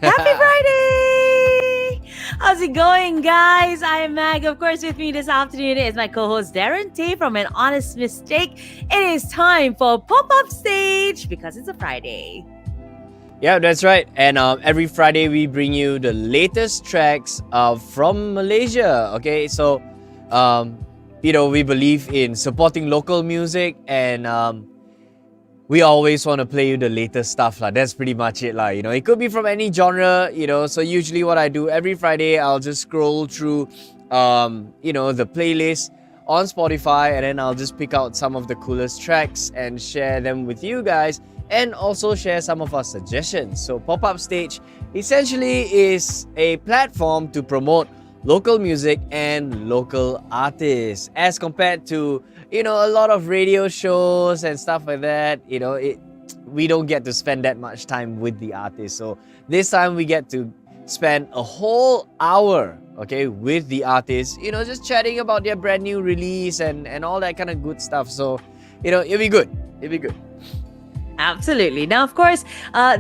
Happy Friday! How's it going, guys? I am Mag. Of course, with me this afternoon is my co host Darren Tay from An Honest Mistake. It is time for Pop Up Stage because it's a Friday. Yeah, that's right. And every Friday we bring you the latest tracks from Malaysia. Okay, so we believe in supporting local music, and we always want to play you the latest stuff lah. That's pretty much it lah. It could be from any genre. So usually what I do every Friday, I'll just scroll through, the playlist on Spotify, and then I'll just pick out some of the coolest tracks and share them with you guys, and also share some of our suggestions. So Pop-Up Stage essentially is a platform to promote local music and local artists, as compared to a lot of radio shows and stuff like that. We don't get to spend that much time with the artist. So this time we get to spend a whole hour, okay, with the artist, just chatting about their brand new release and all that kind of good stuff. So it'll be good. Absolutely. Now, of course,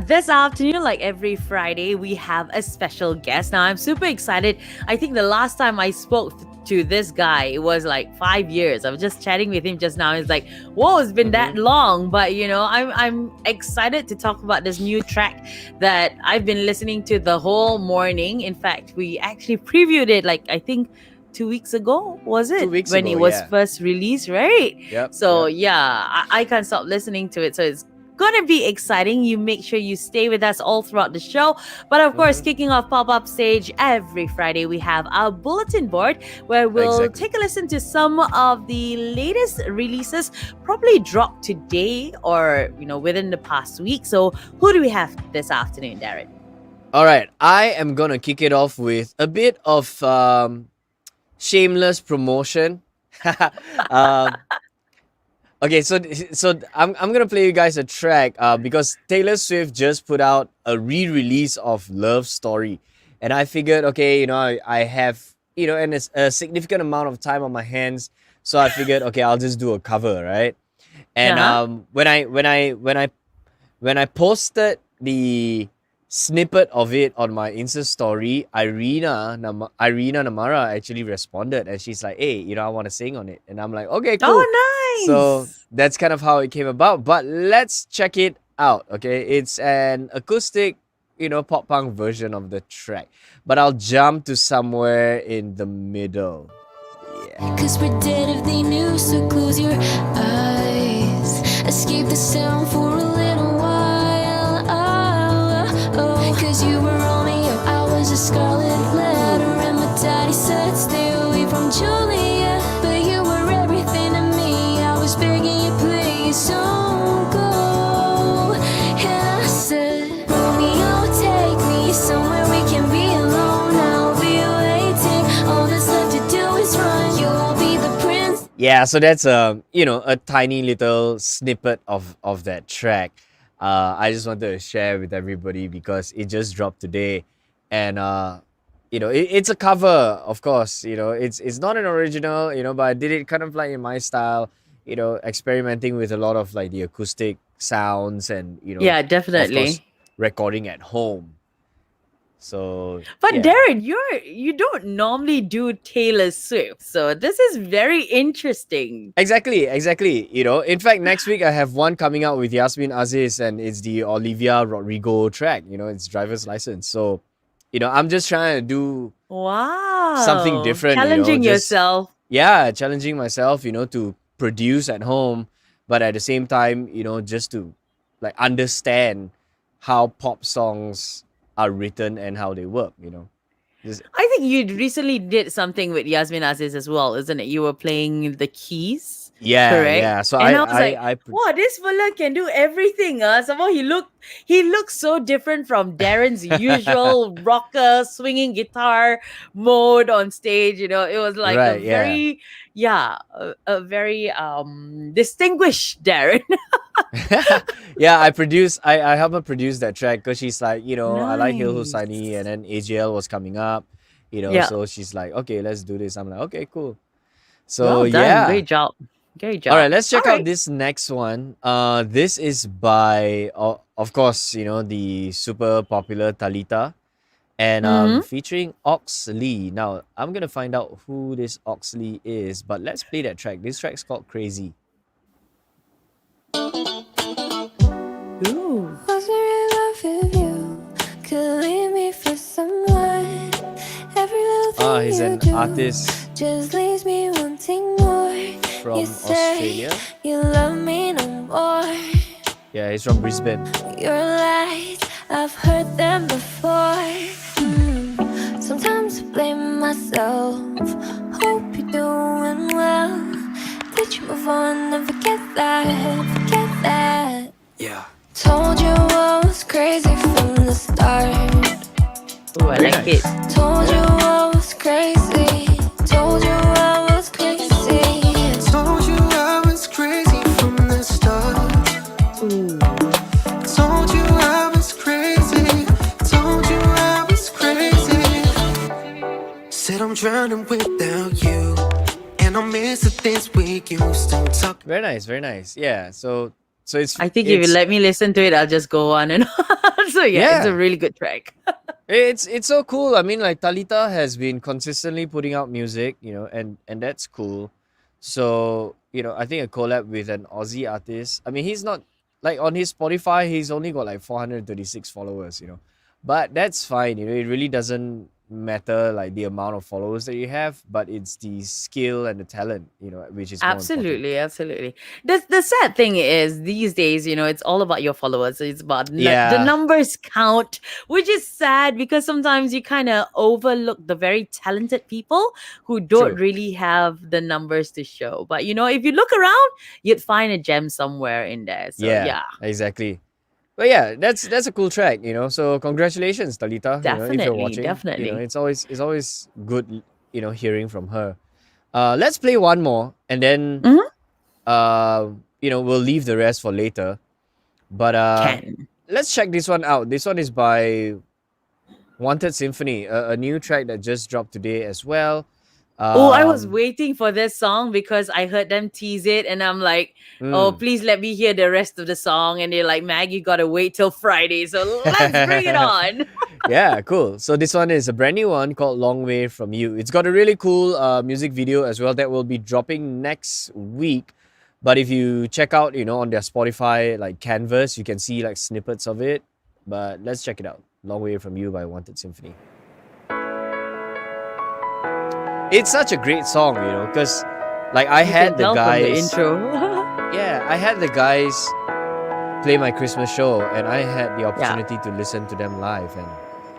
this afternoon, like every Friday, we have a special guest. Now, I'm super excited. I think the last time I spoke to this guy, it was like 5 years. I was just chatting with him just now. It's like, whoa, it's been that long. But I'm excited to talk about this new track that I've been listening to the whole morning. In fact, we actually previewed it, like I think 2 weeks ago, was it? 2 weeks when ago, it was yeah. first released, right? Yep. So yeah, I can't stop listening to it. So it's gonna be exciting. You make sure you stay with us all throughout the show. But of course, kicking off Pop-Up Stage every Friday, we have our bulletin board where we'll take a listen to some of the latest releases, probably dropped today or within the past week. So who do we have this afternoon, Darren? All right, I am gonna kick it off with a bit of shameless promotion. Okay, so I'm gonna play you guys a track because Taylor Swift just put out a re-release of Love Story, and I figured, okay, I have and it's a significant amount of time on my hands, so I figured, okay, I'll just do a cover, right? And when I posted the snippet of it on my Insta story, Irina Namara actually responded, and she's like, hey, I want to sing on it. And I'm like, okay, cool. Oh, nice. So that's kind of how it came about. But let's check it out, okay? It's an acoustic, pop punk version of the track. But I'll jump to somewhere in the middle. Yeah. Cause we're dead if they knew, so close your eyes. Escape the sound for a little while. Cause you were Romeo, I was a scarlet letter, and my daddy said stay away from Juliet. But you were everything to me, I was begging you please don't go. And I said, Romeo, take me somewhere we can be alone. I'll be waiting, all that's left to do is run. You'll be the prince. Yeah, so that's a tiny little snippet of that track. I just wanted to share with everybody because it just dropped today, and it's a cover, of course. It's not an original, but I did it kind of like in my style, experimenting with a lot of like the acoustic sounds and Yeah, definitely. of course, recording at home. So, But yeah. Darren, you don't normally do Taylor Swift, so this is very interesting. Exactly. In fact, next week I have one coming out with Yasmin Aziz, and it's the Olivia Rodrigo track. It's Driver's License. So, I'm just trying to do Wow. something different. Challenging just- yourself. Yeah, challenging myself, to produce at home, but at the same time, just to like understand how pop songs are written and how they work. I think you recently did something with Yasmin Aziz as well, isn't it? You were playing the keys. Yeah, Correct? yeah. So And I was like, I wow, this fella can do everything. Somehow he looks so different from Darren's usual rocker swinging guitar mode on stage. It was like Right, yeah. a very distinguished Darren. Yeah, I helped her produce that track because she's like, I like Hill Hosseini, and then AJL was coming up, Yeah. so she's like, okay, let's do this. I'm like, okay, cool. So Well done. yeah, Great job. Great All right, job. let's All check out right. this next one. This is by, of course, the super popular Talita, and Mm-hmm. featuring Oxley. Now, I'm gonna find out who this Oxley is, but let's play that track. This track's called Crazy. Ooh. Wasn't in love with you. Could leave me for someone. Every little thing He's you an do artist just leaves me wanting more. You from say Australia. you love me no more. Yeah, he's from Brisbane. Your lies, I've heard them before. Sometimes I blame myself. Hope you're doing well. Did you move on and forget that? Forget that. Yeah. Told you I was crazy from the start. Ooh, I Very like it. nice. Told you I was crazy. Told you I was crazy. Told you I was crazy from the start. Ooh. Told you I was crazy. Told you I was crazy. Said I'm drowning without you. And I miss the things we used to talk. Very nice, very nice. Yeah, so it's I think if you it's let me listen to it, I'll just go on and on. So yeah, it's a yeah, really good track. it's so cool. I mean, like Talita has been consistently putting out music, and that's cool. So, I think a collab with an Aussie artist. I mean, he's not like on his Spotify, he's only got like 436 followers. But that's fine, it really doesn't matter like the amount of followers that you have, but it's the skill and the talent, which is more important. Absolutely, absolutely. The sad thing is these days, it's all about your followers. It's about the Yeah, numbers count, which is sad because sometimes you kind of overlook the very talented people who don't true. really have the numbers to show. But if you look around, you'd find a gem somewhere in there. So Yeah, yeah, exactly. But yeah, that's a cool track. So congratulations, Talita. If you're definitely, watching, definitely. it's always good, hearing from her. Let's play one more, and then Hmm. we'll leave the rest for later. But Can. let's check this one out. This one is by Wanted Symphony, a new track that just dropped today as well. Oh, I was Um, waiting for this song because I heard them tease it, and I'm like, oh, mm. please let me hear the rest of the song. And they're like, Mag, you gotta wait till Friday. So let's bring it on. Yeah, cool. So this one is a brand new one called Long Way From You. It's got a really cool music video as well that will be dropping next week. But if you check out, on their Spotify like canvas, you can see like snippets of it. But let's check it out. Long Way From You by Wanted Symphony. It's such a great song, because like I You had can the tell from the guys, intro. yeah, I had the guys play my Christmas show, and I had the Yeah. opportunity to listen to them live, and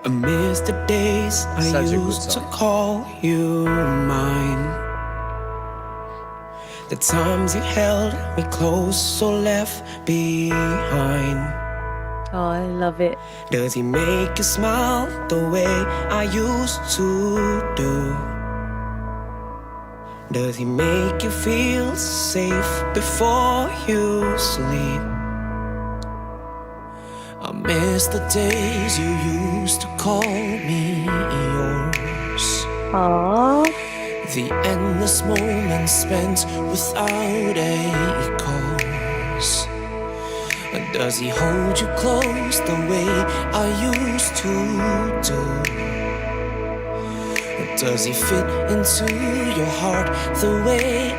I miss the days I Such a good used to song. call you mine. The times you held me close, so left behind. Oh, I love it. Does he make you smile the way I used to do? Does he make you feel safe before you sleep? I miss the days you used to call me yours. Oh, The endless moments spent without a cause. Does he hold you close the way I used to do? Does he fit into your heart the way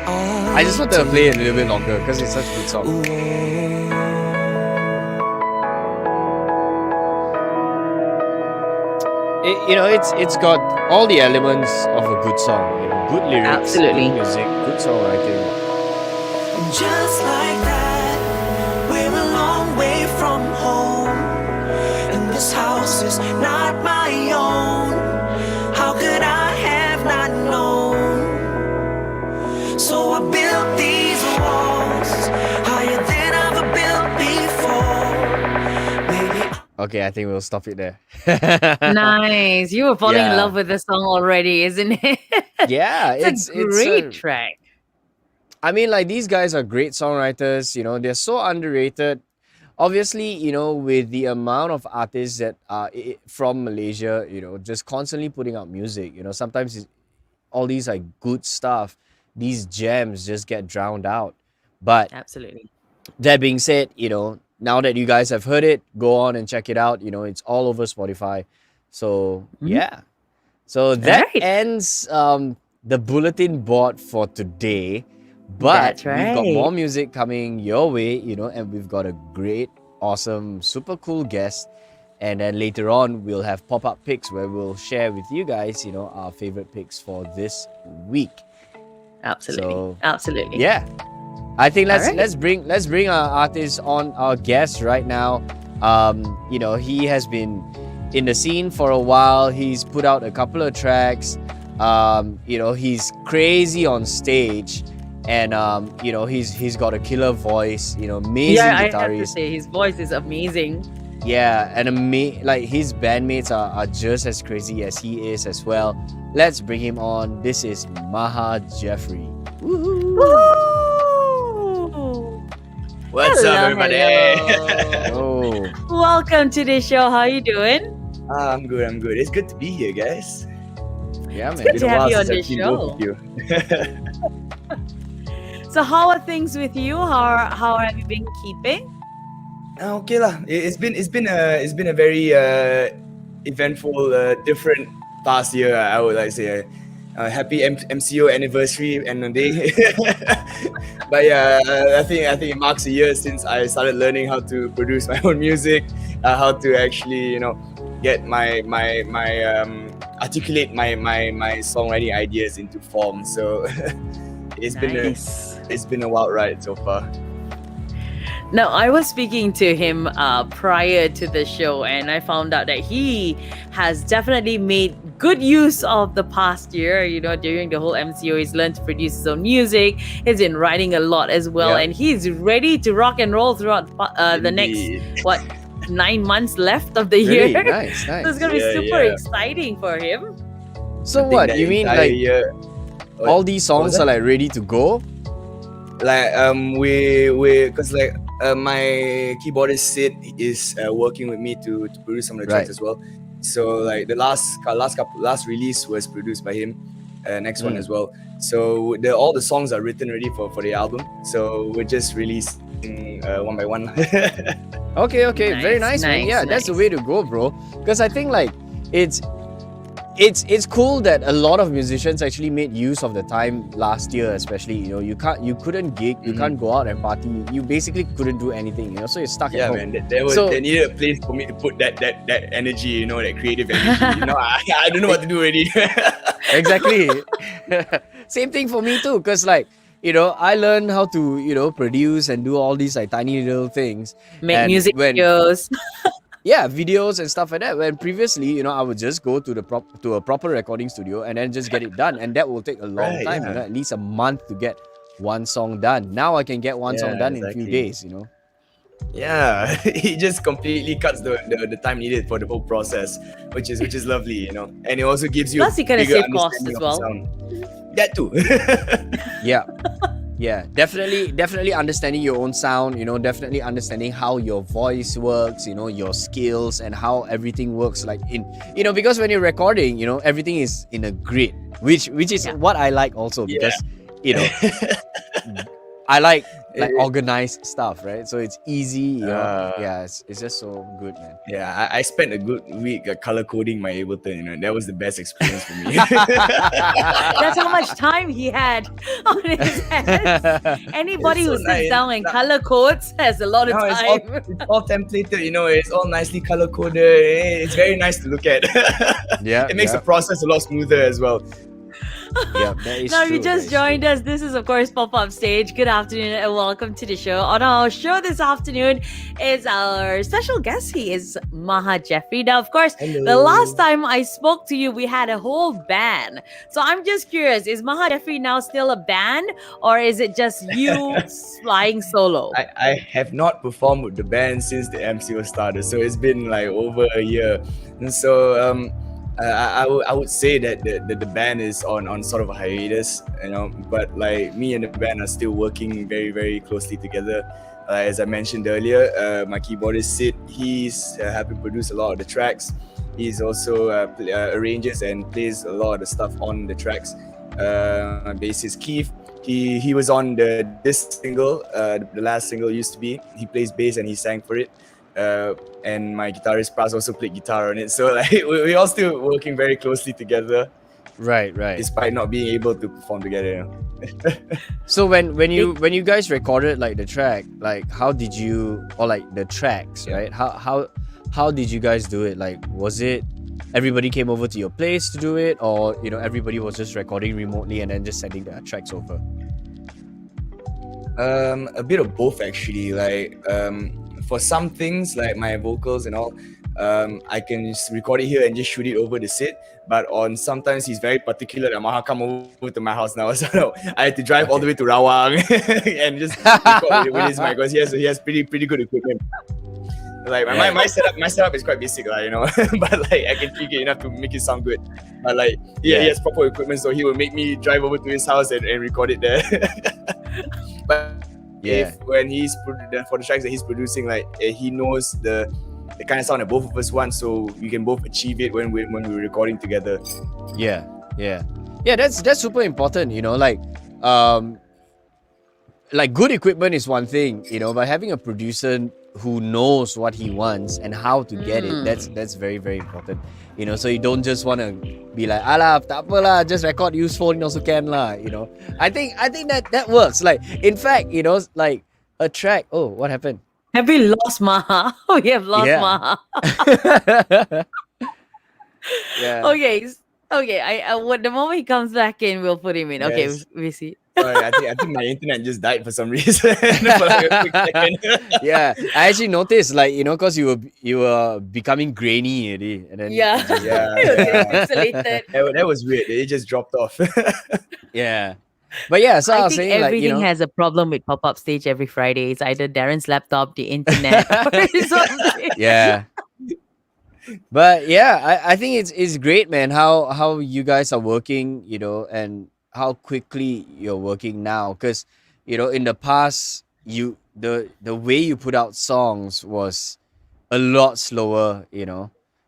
I just want to play it a little bit longer because it's such a good song. It's got all the elements of a good song. Good lyrics, Absolutely. good music, good songwriting. Just like that, we're a long way from home, and this house is not my own. How could I have not known? So I built these walls higher than I've ever built before. Maybe Okay, I think we'll stop it there. nice. You were falling in love Yeah. with the song already, isn't it? Yeah, It's a great track. I mean, like, these guys are great songwriters. They're so underrated. Obviously, with the amount of artists that are from Malaysia, just constantly putting out music. Sometimes all these like good stuff. these gems just get drowned out. But Absolutely. that being said, now that you guys have heard it, go on and check it out. It's all over Spotify. So Mhm. yeah. So All that right. ends the bulletin board for today. But That's we've got more right. music coming your way, and we've got a great, awesome, super cool guest. And then later on, we'll have pop-up picks where we'll share with you guys, our favorite picks for this week. Absolutely. So Absolutely. yeah, I think All let's right. let's bring our artist on, our guest right now. He has been in the scene for a while. He's put out a couple of tracks. He's crazy on stage, and he's got a killer voice. Amazing Yeah, I have to guitarist. say his voice is amazing. Yeah, and like his bandmates are just as crazy as he is as well. Let's bring him on. This is Maha Jeffery. Woohoo! Woo! What's Hello, up, everybody? hello. Oh, Welcome to the show. How you doing? I'm good. I'm good. It's good to be here, guys. yeah, good man. to Been a have while you on since the I've seen show. both of you. So how are things with you? How have you been keeping? Okay lah. It's been a very eventful, different past year. I would like to say. Happy MCO anniversary and a day. But yeah, I think it marks a year since I started learning how to produce my own music, how to actually get my articulate my songwriting ideas into form. So it's Nice. been a wild ride so far. Now, I was speaking to him prior to the show, and I found out that he has definitely made good use of the past year. During the whole MCO, he's learned to produce his own music. He's been writing a lot as well, Yeah. and he's ready to rock and roll throughout the next, Indeed. 9 months left of the Really year. nice, So it's nice. gonna be Yeah, super yeah. exciting for him. So I think what that you mean? entire Like year, all these what was songs are like ready to go? like we because like my keyboardist Sid is working with me to produce some of the tracks Right. as well. So like the last release was produced by him. Next one Mm. as well. So all the songs are written already for the album. So we're just releasing one by one. Okay, very Nice, nice, man. nice, Yeah, that's the nice. way to go, bro. Because I think like it's cool that a lot of musicians actually made use of the time last year, especially. You couldn't gig, you Mhm. can't go out and party. You basically couldn't do anything. So you're stuck Yeah, at home. man. So- They needed a place for me to put that energy, that creative energy. I don't know what to do already. Exactly. Same thing for me too, because like I learned how to produce and do all these like tiny little things. Make And music when- videos. Yeah, videos and stuff like that. When previously, I would just go to a proper recording studio and then just get it done, and that will take a long Right, time. yeah. At least a month to get one song done. Now I can get one song Yeah, done in a few exactly. days. Yeah, it just completely cuts the time needed for the whole process, which is lovely, and it also gives you Plus, you kinda bigger save costs understanding as of the well. sound. That too. Yeah. Yeah, definitely understanding your own sound, definitely understanding how your voice works, your skills and how everything works like because when you're recording, everything is in a grid, which is Yeah. what I like also Yeah. because I like Eh, organized stuff, right? So it's easy, Ah. yeah, it's just so good, man. Yeah, I spent a good week color coding my Ableton. That was the best experience for me. That's how much time he had on his hands. Anybody It's who so sits nice. down and color codes has a lot of No, time. it's all templated. It's all nicely color coded. It's very nice to look at. Yeah, It makes yeah. the process a lot smoother as well. Yeah, that is Now, true. you just joined us. This is, of course, Pop Up Stage. Good afternoon and welcome to the show. On our show this afternoon is our special guest. He is Maha Jeffery. Now, of course, the last time I spoke to you, we had a whole band. So I'm just curious, is Maha Jeffery now still a band or is it just you flying solo? I have not performed with the band since the MCO started, so it's been like over a year. And so I would say that the band is on sort of a hiatus, but like me and the band are still working very, very closely together. As I mentioned earlier, my keyboardist Sid, he's helping produce a lot of the tracks. He's also arranges and plays a lot of the stuff on the tracks. My bassist Keith, he was on this single, the last single used to be. He plays bass and he sang for it. And my guitarist Pras also played guitar on it. So like we all still working very closely together, Right, right. despite not being able to perform together. So when you guys recorded like the track, like how did you, or like the tracks, Yeah. right? How did you guys do it? Like, was it everybody came over to your place to do it, or everybody was just recording remotely and then just sending their tracks over? A bit of both actually. Like for some things like my vocals and all, I can just record it here and just shoot it over the set. But on sometimes he's very particular that Maha come over to my house now. So no, I had to drive all the way to Rawang and just record with his mic, because he has pretty good equipment. Like my setup is quite basic, like, but like I can tweak it enough to make it sound good. But like he has proper equipment, so he will make me drive over to his house and record it there. But if when he's for the tracks that he's producing, like he knows the kind of sound that both of us want, so we can both achieve it when we're recording together. Yeah. That's super important. Like good equipment is one thing, but having a producer who knows what he wants and how to get it, that's very, very important. So you don't just want to be like, alah, tak apa lah, just record, use phone also can lah. I think that works. Like, in fact, like a track. Oh, what happened? Have we lost Maha? We have lost Maha. Yeah. Okay. The moment he comes back in, we'll put him in. Okay, Yes. we see. Sorry, I think my internet just died for some reason. For like a quick second. Yeah, I actually noticed, like, because you were becoming grainy already, and then Yeah. it just- Yeah, It was yeah. pixelated. That was weird. It just dropped off. yeah. But yeah, so I I was think saying, everything like, has a problem with pop-up stage every Friday. It's either Darren's laptop, the internet, or something. yeah. But yeah, I think it's great, man, how you guys are working, and how quickly you're working now. Because in the past, the way you put out songs was a lot slower.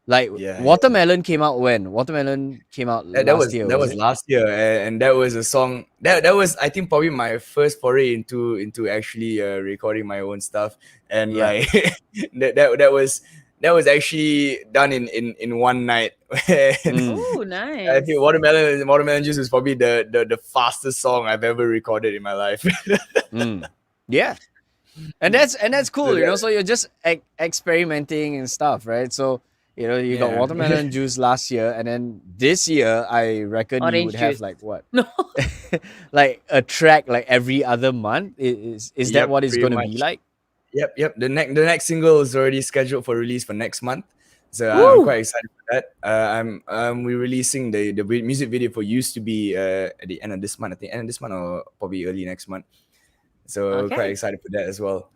Like Yeah, Watermelon came out when? Watermelon came out that last was year. that was it? last year, and that was a song that was, I think, probably my first foray into actually recording my own stuff. And Yeah. like that was actually done in one night. And Oh, I nice. think Watermelon Juice is probably the fastest song I've ever recorded in my life. Yeah. And that's cool, So so you're just experimenting and stuff, right? So you got Yeah. Watermelon Juice last year, and then this year I reckon you Orange would have juice. like what, No. like a track like every other month. Is that Yep, what it's pretty going to be much. like? Yep. The next single is already scheduled for release for next month, so Woo! I'm quite excited for that. We're releasing the music video for "Used to Be" at the end of this month. I think end of this month or probably early next month. So Okay. quite excited for that as well.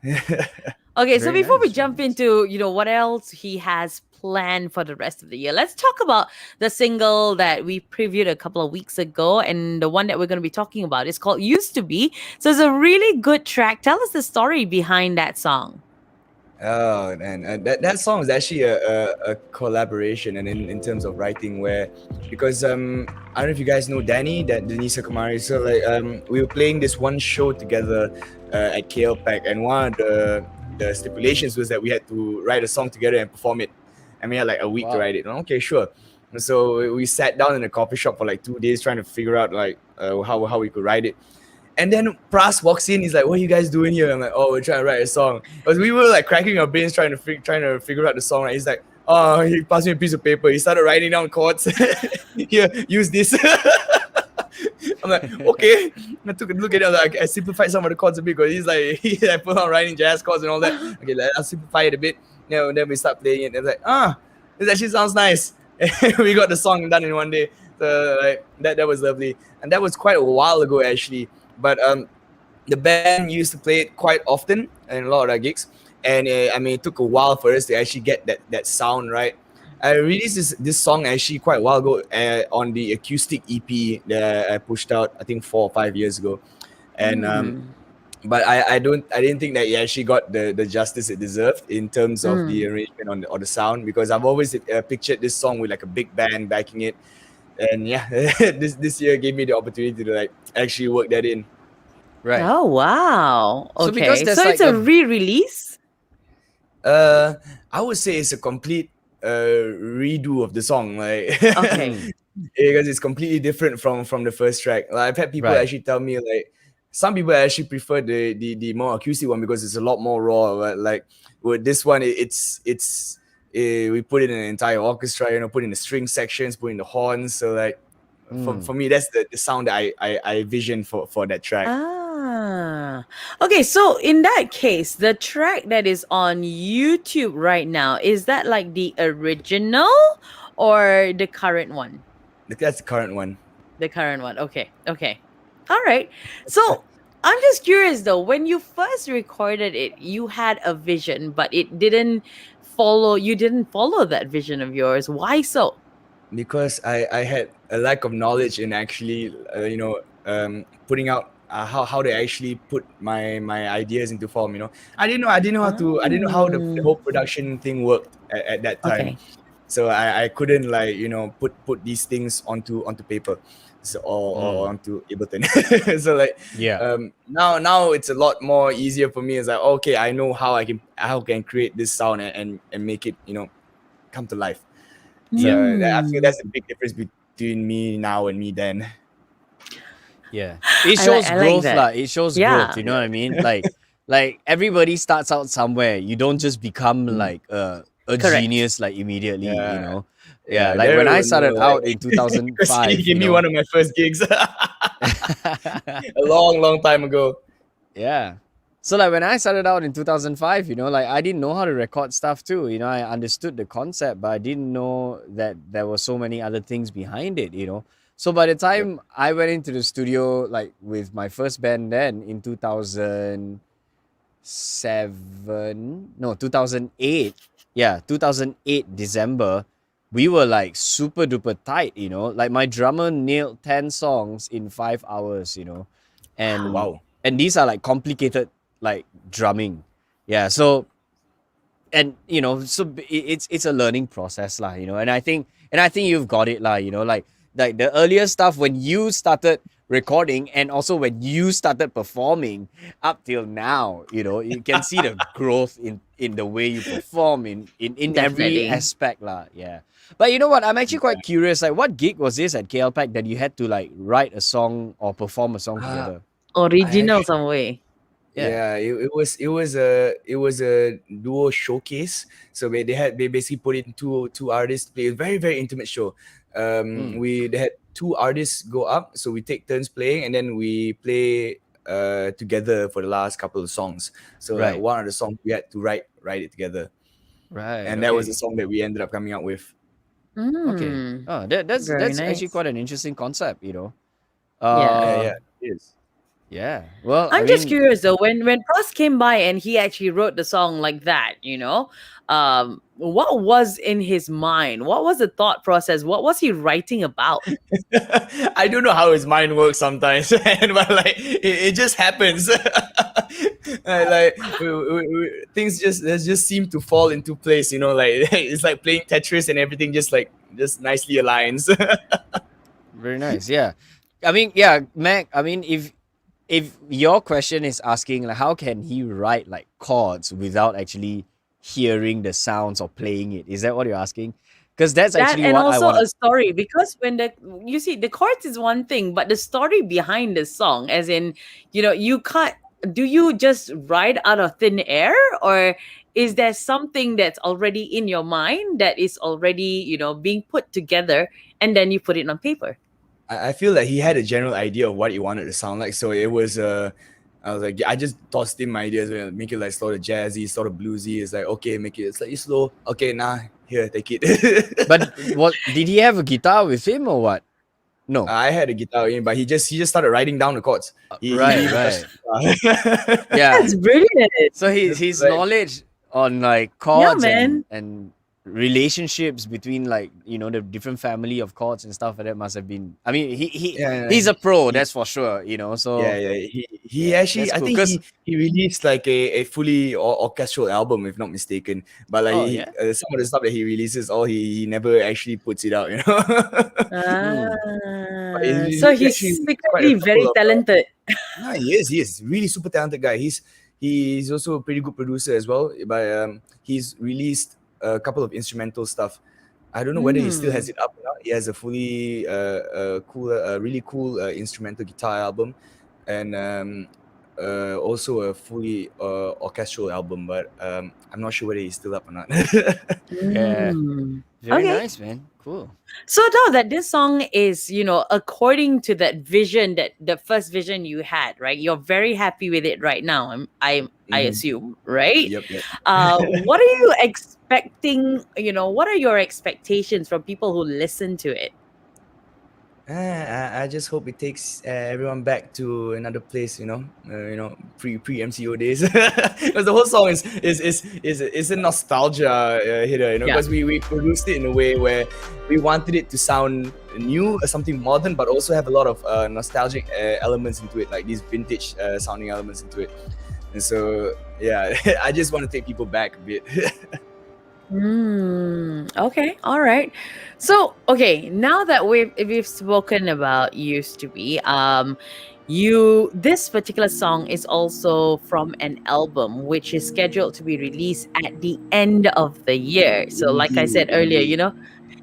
Okay, so Very before we nice, very jump into, what else he has planned for the rest of the year, let's talk about the single that we previewed a couple of weeks ago, and the one that we're going to be talking about is called "Used to Be." So it's a really good track. Tell us the story behind that song. Oh man, that song is actually a collaboration, and in terms of writing, where because I don't know if you guys know Denisa Kamari. So like we were playing this one show together at KL Pack, and one of the stipulations was that we had to write a song together and perform it, and we had like a week to Wow. write it. Okay, sure. So we sat down in a coffee shop for like 2 days trying to figure out like how we could write it. And then Pras walks in. He's like, "What are you guys doing here?" I'm like, "Oh, we're trying to write a song." Because we were like cracking our brains trying to figure out the song. Right? He's like, "Oh," he passed me a piece of paper. He started writing down chords. Here, use this. I'm like, okay. I took a look at it. I simplified some of the chords a bit because he's like, I put on writing jazz chords and all that. Okay, I'll simplify it a bit. And then we start playing it. And it's like, this actually sounds nice. And we got the song done in one day. So like that was lovely. And that was quite a while ago actually. But the band used to play it quite often in a lot of our gigs, and it took a while for us to actually get that sound right. I released this song actually quite a while ago on the acoustic EP that I pushed out, I think 4 or 5 years ago, and but I didn't think that it actually got the justice it deserved in terms of the arrangement or the sound, because I've always pictured this song with like a big band backing it. And yeah, this year gave me the opportunity to like actually work that in. Right. Oh wow. So because Okay. So there's it's like a a re-release? I would say it's a complete redo of the song, like Okay. because it's completely different from the first track. Like, I've had people right. actually tell me, like, some people actually prefer the more acoustic one because it's a lot more raw. But like with this one, we put in an entire orchestra, put in the string sections, put in the horns. So like for me, that's the sound that I vision for that track. Ah. Okay, so in that case, the track that is on YouTube right now, is that like the original or the current one? That's the current one. The current one. Okay. Okay. All right. So I'm just curious though, when you first recorded it, you had a vision, but you didn't follow that vision of yours. Why so? Because I had a lack of knowledge in actually putting out how to actually put my ideas into form. I didn't know how the Ah, whole production thing worked at that time. okay. So I couldn't, like, put these things onto paper, so or onto Ableton. So like Yeah. now it's a lot more easier for me. It's like, okay, I know how can create this sound and make it come to life. So Yeah. I feel Hmm. that's a big difference between me now and me then. Yeah. It I like shows I like growth that. lah. It shows growth, Yeah, you know what I mean? Like everybody starts out somewhere. You don't just become Mm. like a correct. genius like immediately, you Yeah, know? Yeah, yeah. like when There I were no, started like, out in because he 2005, gave me one of my first gigs a long, long time ago. Yeah. So like when I started out in 2005, like I didn't know how to record stuff too. I understood the concept, but I didn't know that there were so many other things behind it. So by the Yep. time I went into the studio like with my first band then in 2007, no, 2008. Yeah, 2008 December, we were like super duper tight. Like my drummer nailed 10 songs in 5 hours. Oh, And wow. and these are like complicated like drumming. Yeah, it's a learning process lah. And I think you've got it lah. Like the earlier stuff when you started recording and also when you started performing up till now, you can see the growth in the way you perform in every Definitely. aspect lah. Yeah. But you know what, I'm actually quite curious, like what gig was this at KL Pack that you had to like write a song or perform a song Uh, together? I Original actually some way. Yeah. Yeah, it was a duo showcase. So they basically put in two artists to play a very, very intimate show. Mm, They had two artists go up, so we take turns playing, and then we play together for the last couple of songs. So like right. one of the songs we had to write it together, Right. and that was the Okay. song that we ended up coming out with. Okay. Mm, Oh, that's very that's actually nice. quite an interesting concept. Yeah. Yeah, Uh yeah, it is. yeah. Well, I I'm just mean, curious though, when Pross came by and he actually wrote the song like that, what was in his mind? What was the thought process? What was he writing about? I don't know how his mind works sometimes, but like it just happens. Things just seem to fall into place. Like it's like playing Tetris, and everything just nicely aligns. very nice. Yeah. I mean, yeah, Mac, I mean, if your question is asking like how can he write like chords without actually hearing the sounds or playing it? Is that what you're asking? Because that's That actually and what I also want to. a story, because when the chords is one thing, but the story behind the song, as in, you can't, do you just write out of thin air, or is there something that's already in your mind that is already, being put together and then you put it on paper? I feel like he had a general idea of what he wanted to sound like. So it was I was like, I just tossed in my ideas, make it like sort of jazzy, sort of bluesy. It's like, okay, make it slightly slow. Okay, nah, here, take it. But what did he have a guitar with him or what? No. I had a guitar in, but he just started writing down the chords. He didn't Right, even touch right. the guitar. Yeah. That's brilliant. So his Like, knowledge on like Yeah, chords and man. and relationships between like the different family of chords and stuff like that must have been. I mean, he yeah, he's a pro, he, that's for sure. yeah, So yeah. He Yeah, actually, that's I cool. think Cause he released like a fully orchestral album, if not mistaken. But like oh yeah. some of the stuff that he releases, all he never actually puts it out, you know. Mm. But So he's he's actually quite a secretly couple very of talented. no, he is really super talented guy. He's also a pretty good producer as well. But he's released a couple of instrumental stuff. I don't know whether he still has Mm. it up or not. He has a fully really cool instrumental guitar album, and also a fully orchestral album. But I'm not sure whether he's still up or not. Yeah. Mm. Very Okay. nice, man. Cool. So now that this song is, according to that vision, that the first vision you had, right? You're very happy with it right now. I Mhm. assume, right? Yep, yep. What are you expecting? What are your expectations from people who listen to it? I just hope it takes everyone back to another place, pre MCO days, because the whole song is a nostalgia hitter, Yeah. because we produced it in a way where we wanted it to sound new, something modern, but also have a lot of nostalgic elements into it, like these vintage sounding elements into it, and so yeah, I just want to take people back a bit. Okay. All right. So, okay, now that we've spoken about used to be, this particular song is also from an album which is scheduled to be released at the end of the year. So, like I said Indeed, earlier, indeed.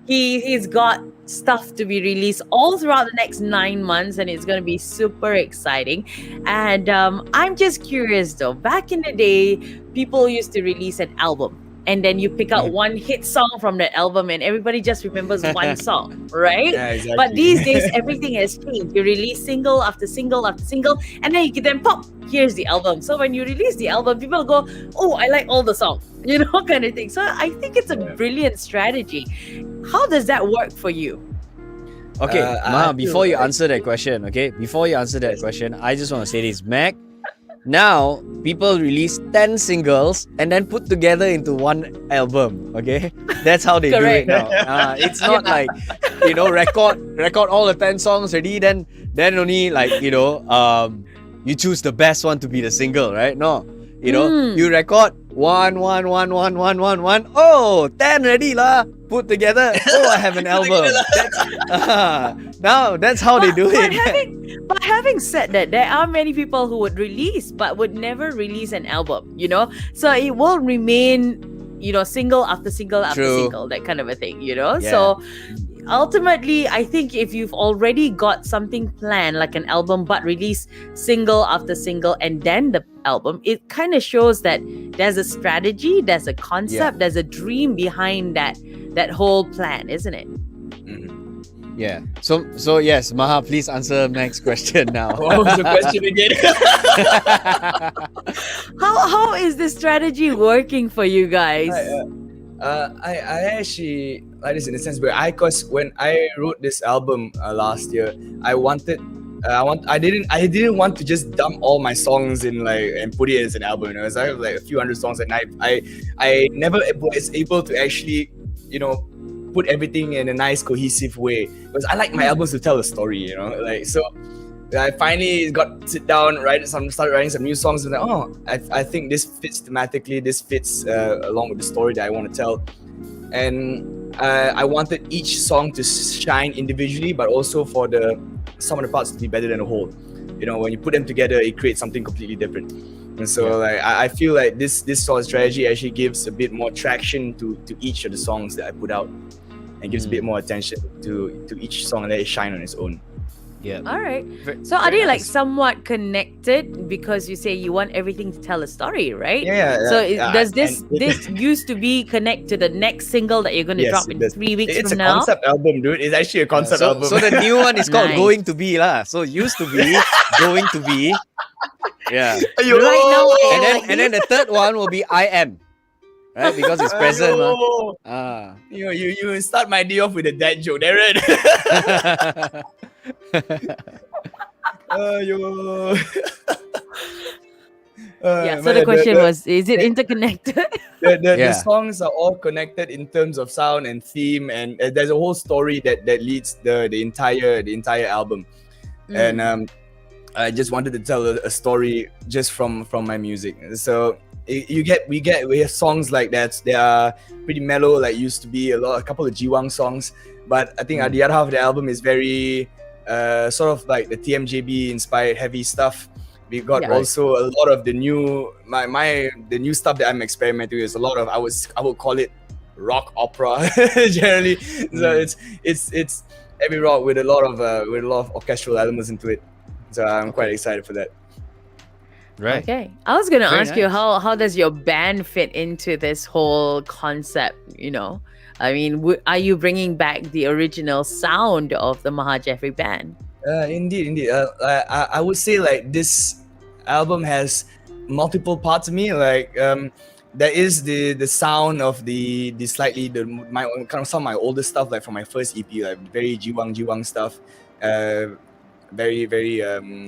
he's got stuff to be released all throughout the next 9 months, and it's going to be super exciting. And I'm just curious though, back in the day, people used to release an album, and then you pick out one hit song from that album, and everybody just remembers one song, right? Yeah, But exactly. these days everything has changed. You release single after single after single, and then you then pop, here's the album. So when you release the album, people go, oh, I like all the songs, kind of thing. So I think it's a brilliant strategy. How does that work for you? Okay, I Maha, feel before you like- answer that question, Yes. I just want to say this, Mac. Now, people release 10 singles and then put together into one album, okay? That's how they do it Correct. now. It's not like, record all the 10 songs ready, then only you choose the best one to be the single, right? No. You record one. Oh, 10 ready lah. Put together. Oh, I have an album. Now that's how they do But it. but having said that, there are many people who would release but would never release an album, so it will remain, single after single after True. single, that kind of a thing, Yeah. So ultimately, I think if you've already got something planned like an album but release single after single and then the album, it kind of shows that there's a strategy, there's a concept, there's a dream behind that whole plan, isn't it? Yeah. So yes, Maha, please answer Mac's question now. What was the question again? How is this strategy working for you guys? I actually like this in a sense where cause when I wrote this album last year, I didn't want to just dump all my songs in and put it as an album. So I have like a few hundred songs, and I never was able to actually put everything in a nice cohesive way, because I like my albums to tell a story. So I finally got to sit down, started writing some new songs, and I think this fits thematically. This fits along with the story that I want to tell, and I wanted each song to shine individually, but also for some of the parts to be better than the whole. When you put them together, it creates something completely different. And so, I feel like this sort of strategy actually gives a bit more traction to each of the songs that I put out, and gives a bit more attention to each song and let it shine on its own. Yeah. All right. So are they somewhat connected, because you say you want everything to tell a story, right? Yeah. So yeah, does and- this used to be connect to the next single that you're going to Yes, drop it in does. 3 weeks It's from a now? concept album, dude. It's actually a concept album. So the new one is called Nice. Going to Be lah. So used to be, going to be. Yeah. Aiyo! Right now, I And then the third one will be I am. Right? Because it's present. Aiyo! Ah. You start my day off with a dad joke, Darren. Aiyo. Yeah. So the question was, is it interconnected? The Yeah. songs are all connected in terms of sound and theme, and there's a whole story that leads the entire album. And I just wanted to tell a story just from my music. So we have songs like that. They are pretty mellow, like used to be a couple of Jiwang songs. But I think the other half of the album is very sort of like the TMJB inspired heavy stuff. We got also a lot of the new the new stuff that I'm experimenting with. Is a lot of I would call it rock opera generally. So it's heavy rock with a lot of orchestral elements into it. So I'm quite excited for that. Right. Okay. I was gonna Very ask you nice. how does your band fit into this whole concept? I mean, are you bringing back the original sound of the Maha Jeffery band? Indeed. I would say like this album has multiple parts of me. Like there is the sound of the slightly my kind of some of my older stuff, like from my first EP, like very Jiwang stuff. Very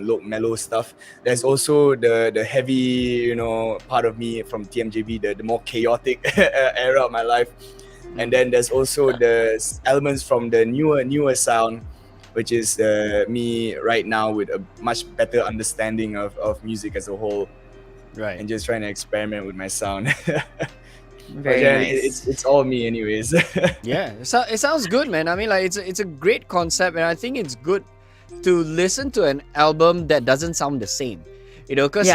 low mellow stuff. There's also the heavy part of me from TMJB, the more chaotic era of my life. And then there's also the elements from the newer sound, which is me right now with a much better understanding of music as a whole, Right. and just trying to experiment with my sound. Very nice. It's all me anyways. Yeah, it sounds good, man. I mean, like it's a great concept, and I think it's good to listen to an album that doesn't sound the same, because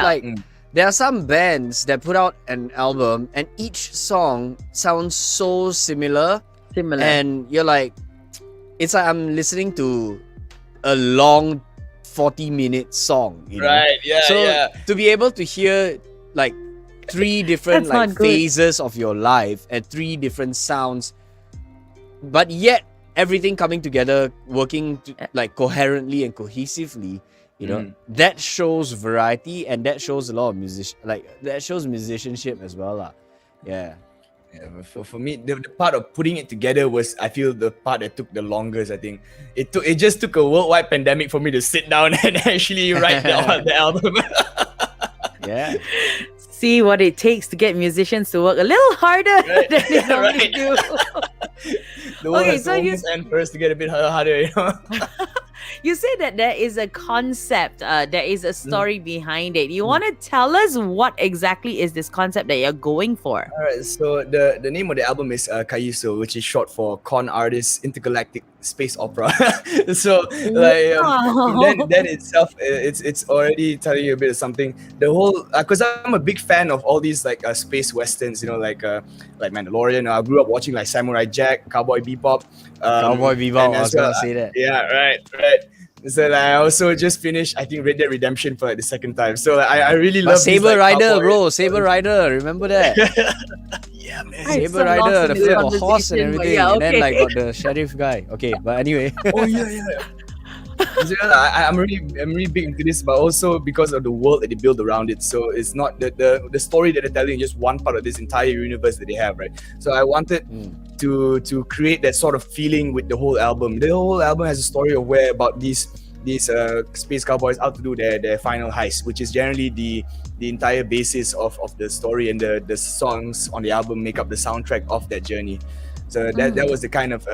there are some bands that put out an album and each song sounds so similar, and you're like, it's like I'm listening to a long 40-minute song, Right, yeah, so to be able to hear like three different That's not like good. phases of your life and three different sounds, but yet everything coming together, working like coherently and cohesively, that shows variety, and that shows a lot of that shows musicianship as well, lah. Yeah. Yeah, for me, the part of putting it together was, I feel, the part that took the longest. I think it just took a worldwide pandemic for me to sit down and actually write the album. Yeah. See what it takes to get musicians to work a little harder than they normally do. The world Okay, has so to you- almost end first to get a bit harder. You say that there is a concept, there is a story behind it. You want to tell us what exactly is this concept that you're going for? Alright, so the name of the album is Kaiso, which is short for Con Artist Intergalactic Space Opera. So like that itself, it's already telling you a bit of something. The whole, because I'm a big fan of all these like space westerns, like Mandalorian. I grew up watching like Samurai Jack, Cowboy Bebop. Cowboy Bebop, and I as was gonna well, say that. Yeah, right. So like, I also just finished, I think, Red Dead Redemption for like, the second time. So like, I really But love these, Saber like, Rider, cowboy- bro. Saber Rider, remember that? Yeah, man. I'm Saber so lost Rider, in the this flip of horse and conversation, but everything, yeah, and then like okay. got the sheriff guy. Okay, but anyway. Oh yeah. So, I'm really big into this, but also because of the world that they build around it. So it's not the story that they're telling is just one part of this entire universe that they have, right? So I wanted to create that sort of feeling with the whole album. The whole album has a story of where about these space cowboys out to do their final heist, which is generally the entire basis of the story, and the songs on the album make up the soundtrack of that journey. So that was the kind of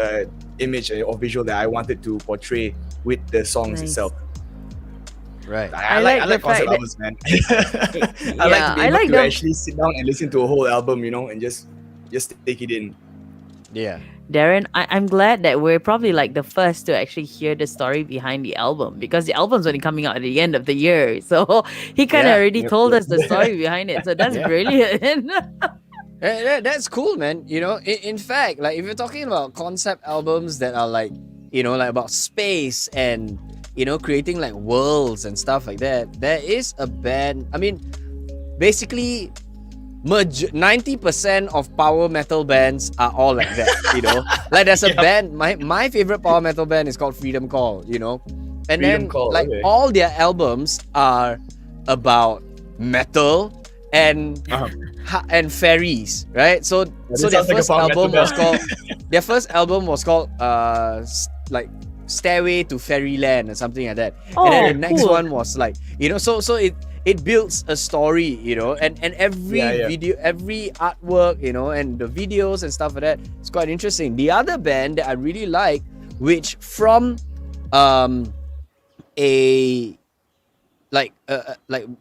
image or visual that I wanted to portray with the songs Nice. itself. Right. I I like like the concept fact that- albums, man. I like to be I able like to the- actually sit down and listen to a whole album, and just take it in. Yeah. Darren, I'm glad that we're probably like the first to actually hear the story behind the album, because the album's only coming out at the end of the year. So he kind of Yeah, already yep, told yep. us the story behind it. So that's Yeah. brilliant. That's cool, man. In fact, like if you're talking about concept albums that are like, like about space and, creating like worlds and stuff like that, there is a band. I mean, basically, 90% of power metal bands are all like that, like there's a band, my favorite power metal band is called Freedom Call, and Freedom then Call, like okay. all their albums are about metal and and fairies, right? So that their sounds like a first power metal album was band. called their first album was called like Stairway to Fairyland or something like that. And then the next cool. one was like, so it builds a story, and every video, every artwork, and the videos and stuff like that, it's quite interesting. The other band that I really like, which from a like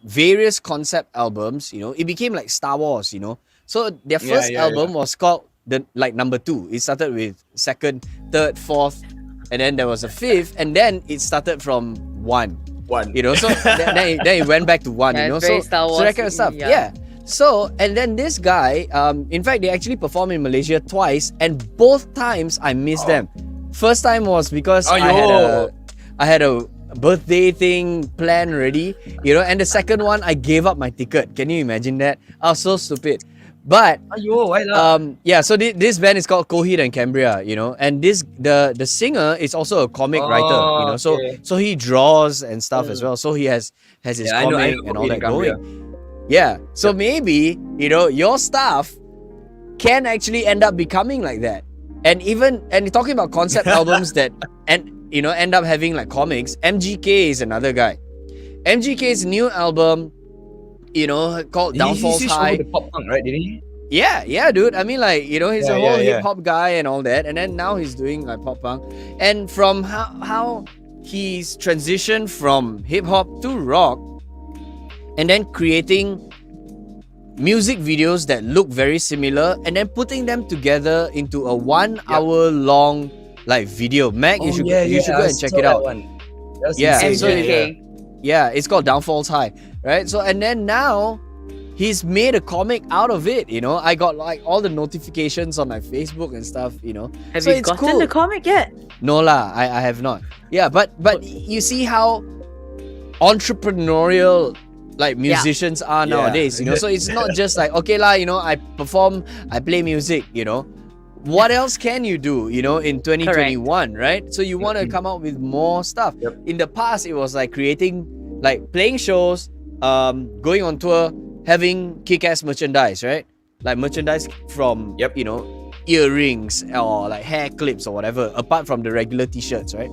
various concept albums, you know. It became like Star Wars, you know. So their Yeah, first yeah, album yeah. was called the like number 2. It started with second, third, fourth, and then there was a fifth, and then it started from 1. One. You know, so then it went back to 1, you Yeah, know. it's very So Star so that Wars. kind of stuff. Yeah. Yeah. So and then this guy, in fact, they actually performed in Malaysia twice, and both times I missed them. First time was because I had a birthday thing planned already, you know, and the second one I gave up my ticket. Can you imagine that? I was so stupid. But Ayo, why lah? yeah, so this band is called Coheed and Cambria, you know, and the singer is also a comic writer, you know, so okay. so he draws and stuff as well. So he has his Yeah, I know comic and all Coheed that and Cambria. going. Yeah, so maybe, you know, your stuff can actually end up becoming like that. And talking about concept albums that end up having like comics, MGK is another guy. MGK's new album, you know, called He Downfalls switched High. over to pop punk, right? Did he? Yeah, dude. I mean, like, you know, he's a Yeah, whole yeah. hip hop guy and all that, and then now he's doing like pop punk. And from how he's transitioned from hip hop to rock, and then creating music videos that look very similar, and then putting them together into a 1 hour long like video. Mac, you should go I and check saw it that out. one. That was Yeah, insane, so MGK. Yeah, it's called Downfalls High, right? So and then now he's made a comic out of it, you know. I got like all the notifications on my Facebook and stuff, you know. Have So you it's gotten cool. the comic yet? No lah, I have not. Yeah, but you see how entrepreneurial like musicians are Yeah. nowadays, you know. So it's not just like, okay lah, you know, I perform, I play music, you know. What else can you do, you know, in 2021, right? So you want to come out with more stuff. Yep. In the past, it was like creating, like playing shows, going on tour, having kick-ass merchandise, right? Like merchandise from, Yep. you know, earrings or like hair clips or whatever, apart from the regular t-shirts, right?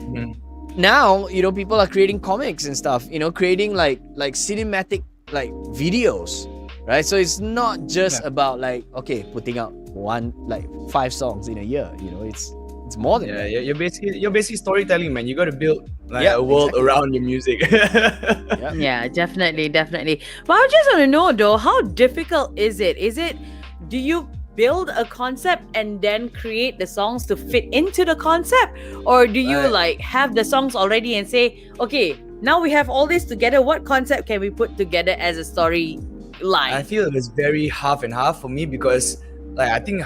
Mhm. Now, you know, people are creating comics and stuff, you know, creating like cinematic like videos, right? So it's not just about like, okay, putting out 5 songs in a year, you know. It's more than that. Yeah, you're basically storytelling, man. You got to build like Yeah, a world exactly. around your music. Yeah, definitely. But I just want to know though, how difficult is it? Do you build a concept and then create the songs to fit into the concept? Or do you like have the songs already and say, okay, now we have all this together, what concept can we put together as a story line? I feel it was very half and half for me because, like, I think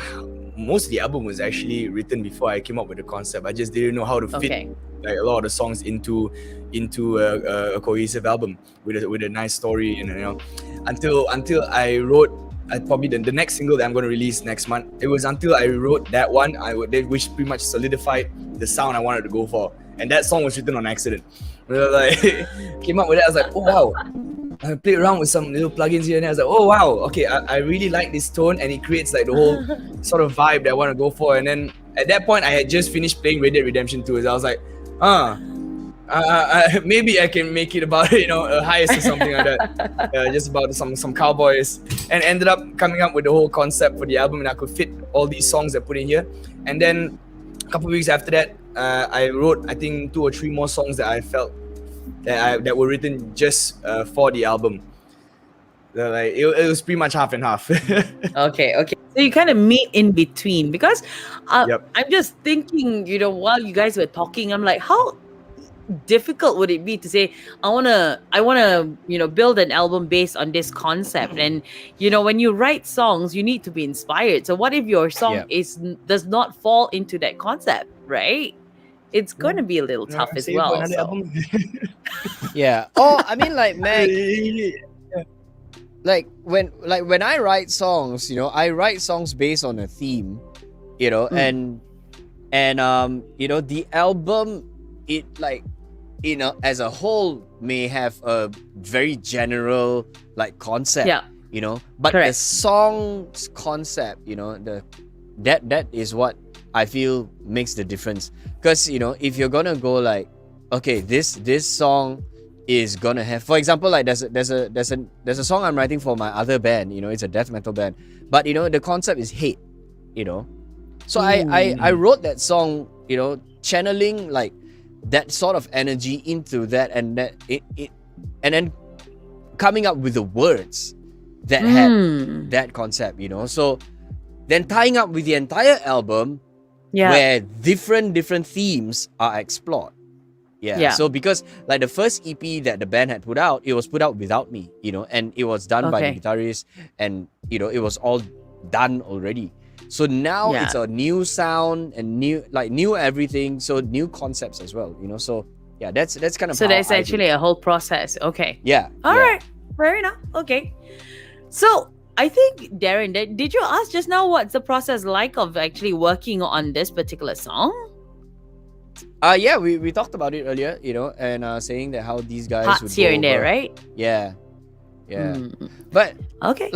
most of the album was actually written before I came up with the concept. I just didn't know how to fit Okay. like a lot of the songs into a cohesive album with a nice story, and you know, until I wrote. Probably the next single that I'm going to release next month. It was until I wrote that one, which pretty much solidified the sound I wanted to go for. And that song was written on accident. Like came up with it, I was like, oh wow. I played around with some little plugins here and there. I was like, oh wow, okay, I really like this tone, and it creates like the whole sort of vibe that I want to go for. And then at that point, I had just finished playing Red Dead Redemption 2. So I was like, maybe I can make it about, you know, a heist or something like that. Just about some cowboys, and ended up coming up with the whole concept for the album, and I could fit all these songs I put in here. And then a couple of weeks after that, I wrote I think 2 or 3 more songs that I felt that were written just for the album. Like it was pretty much half and half. Okay. So you kind of meet in between, because Yep. I'm just thinking, you know, while you guys were talking, I'm like, how difficult would it be to say, I wanna, you know, build an album based on this concept? And you know, when you write songs, you need to be inspired. So what if your song does not fall into that concept, right? It's going to be a little tough as Save for well. another So. album. Yeah. Oh, I mean, like, Mac, like when I write songs, you know, I write songs based on a theme, you know, and you know, the album, it like, you know, as a whole may have a very general like concept, Yeah. you know, but the Correct. song's concept, you know, that is what I feel makes the difference. Because, you know, if you're gonna go like, okay, this song is gonna have, for example, like there's a song I'm writing for my other band, you know, it's a death metal band, but you know, the concept is hate, you know. So I wrote that song, you know, channeling like that sort of energy into that, and that it and then coming up with the words that had that concept, you know. So then tying up with the entire album Yeah. where different themes are explored. Yeah. So because like the first EP that the band had put out, it was put out without me, you know, and it was done by the Okay. guitarist, and you know, it was all done already. So now Yeah. it's a new sound and new everything, so new concepts as well, you know. So yeah, that's kind of So how there's I do actually it. a whole process. Okay. Yeah. All yeah. right. Fair enough. Okay. So I think, Darren, did you ask just now what's the process like of actually working on this particular song? Yeah, we talked about it earlier, you know, and saying that how these guys would Parts go here and there, over. right? Yeah. Yeah. Mm. But Okay.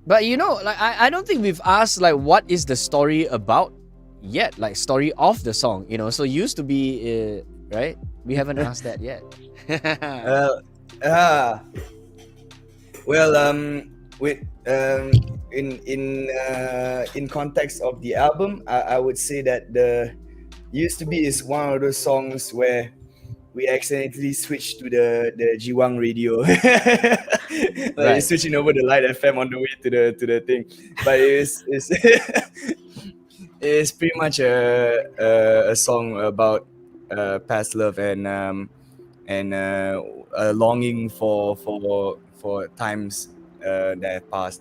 but you know, like I don't think we've asked like what is the story about yet, like story of the song, you know. So used to be right? We haven't asked that yet. Well, with in context of the album, I would say that the Used to Be is one of those songs where we accidentally switched to the Jiwang radio, like Right. switching over the Light FM on the way to the thing. But it's it's pretty much a song about past love and a longing for times that have passed.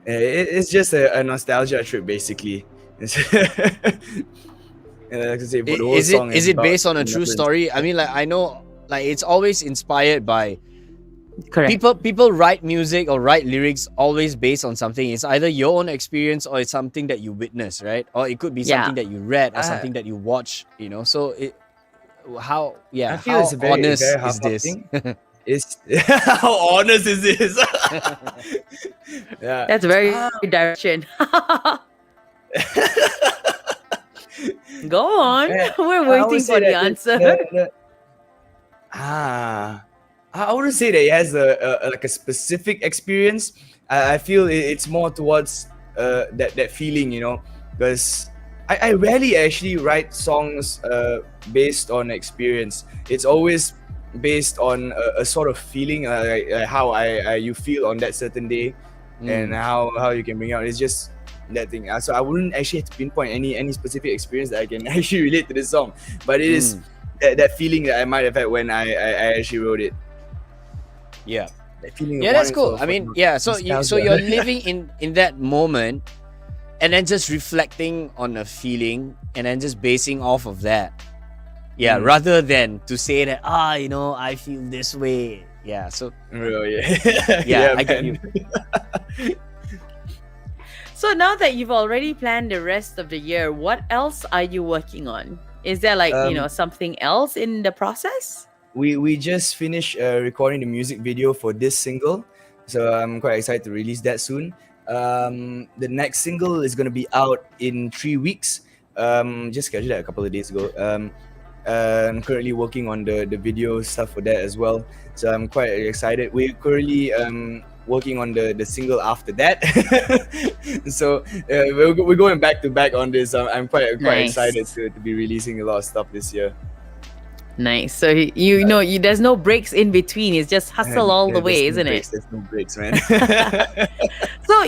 It's just a nostalgia trip, basically. Like I say, for the whole song Is it about based on a true remembrance. story? I mean, like I know, like it's always inspired by Correct. people write music or write lyrics always based on something. It's either your own experience or it's something that you witness, right? Or it could be Yeah. something that you read or Ah. something that you watch, you know. So how I feel how it's a very, honest very is this? heartwarming. It's how honest is this? Yeah. That's very direction. Go on. Yeah, We're I would waiting say for the that answer. I wouldn't say that it has a like a specific experience. I feel it's more towards that feeling, you know, because I rarely actually write songs based on experience. It's always based on a sort of feeling, like how you feel on that certain day, and how you can bring out. It's just that thing. So I wouldn't actually have to pinpoint any specific experience that I can actually relate to the song, but it is that feeling that I might have had when I actually wrote it. Yeah. That feeling of Yeah, that's wanting cool. for I mean, yeah. So nostalgia. you're living in that moment, and then just reflecting on a feeling, and then just basing off of that. Yeah, rather than to say that you know, I feel this way. Yeah. So Real, yeah. yeah, I get man. you. So now that you've already planned the rest of the year, what else are you working on? Is there like, something else in the process? We just finished recording the music video for this single, so I'm quite excited to release that soon. The next single is gonna be out in 3 weeks. Just scheduled that a couple of days ago. I'm currently working on the video stuff for that as well, so I'm quite excited. We're currently working on the single after that. So we're going back to back on this. I'm quite Nice. excited to be releasing a lot of stuff this year. Nice. So you know, there's no breaks in between. It's just hustle all the way, There's no isn't breaks, it? There's no breaks, man. So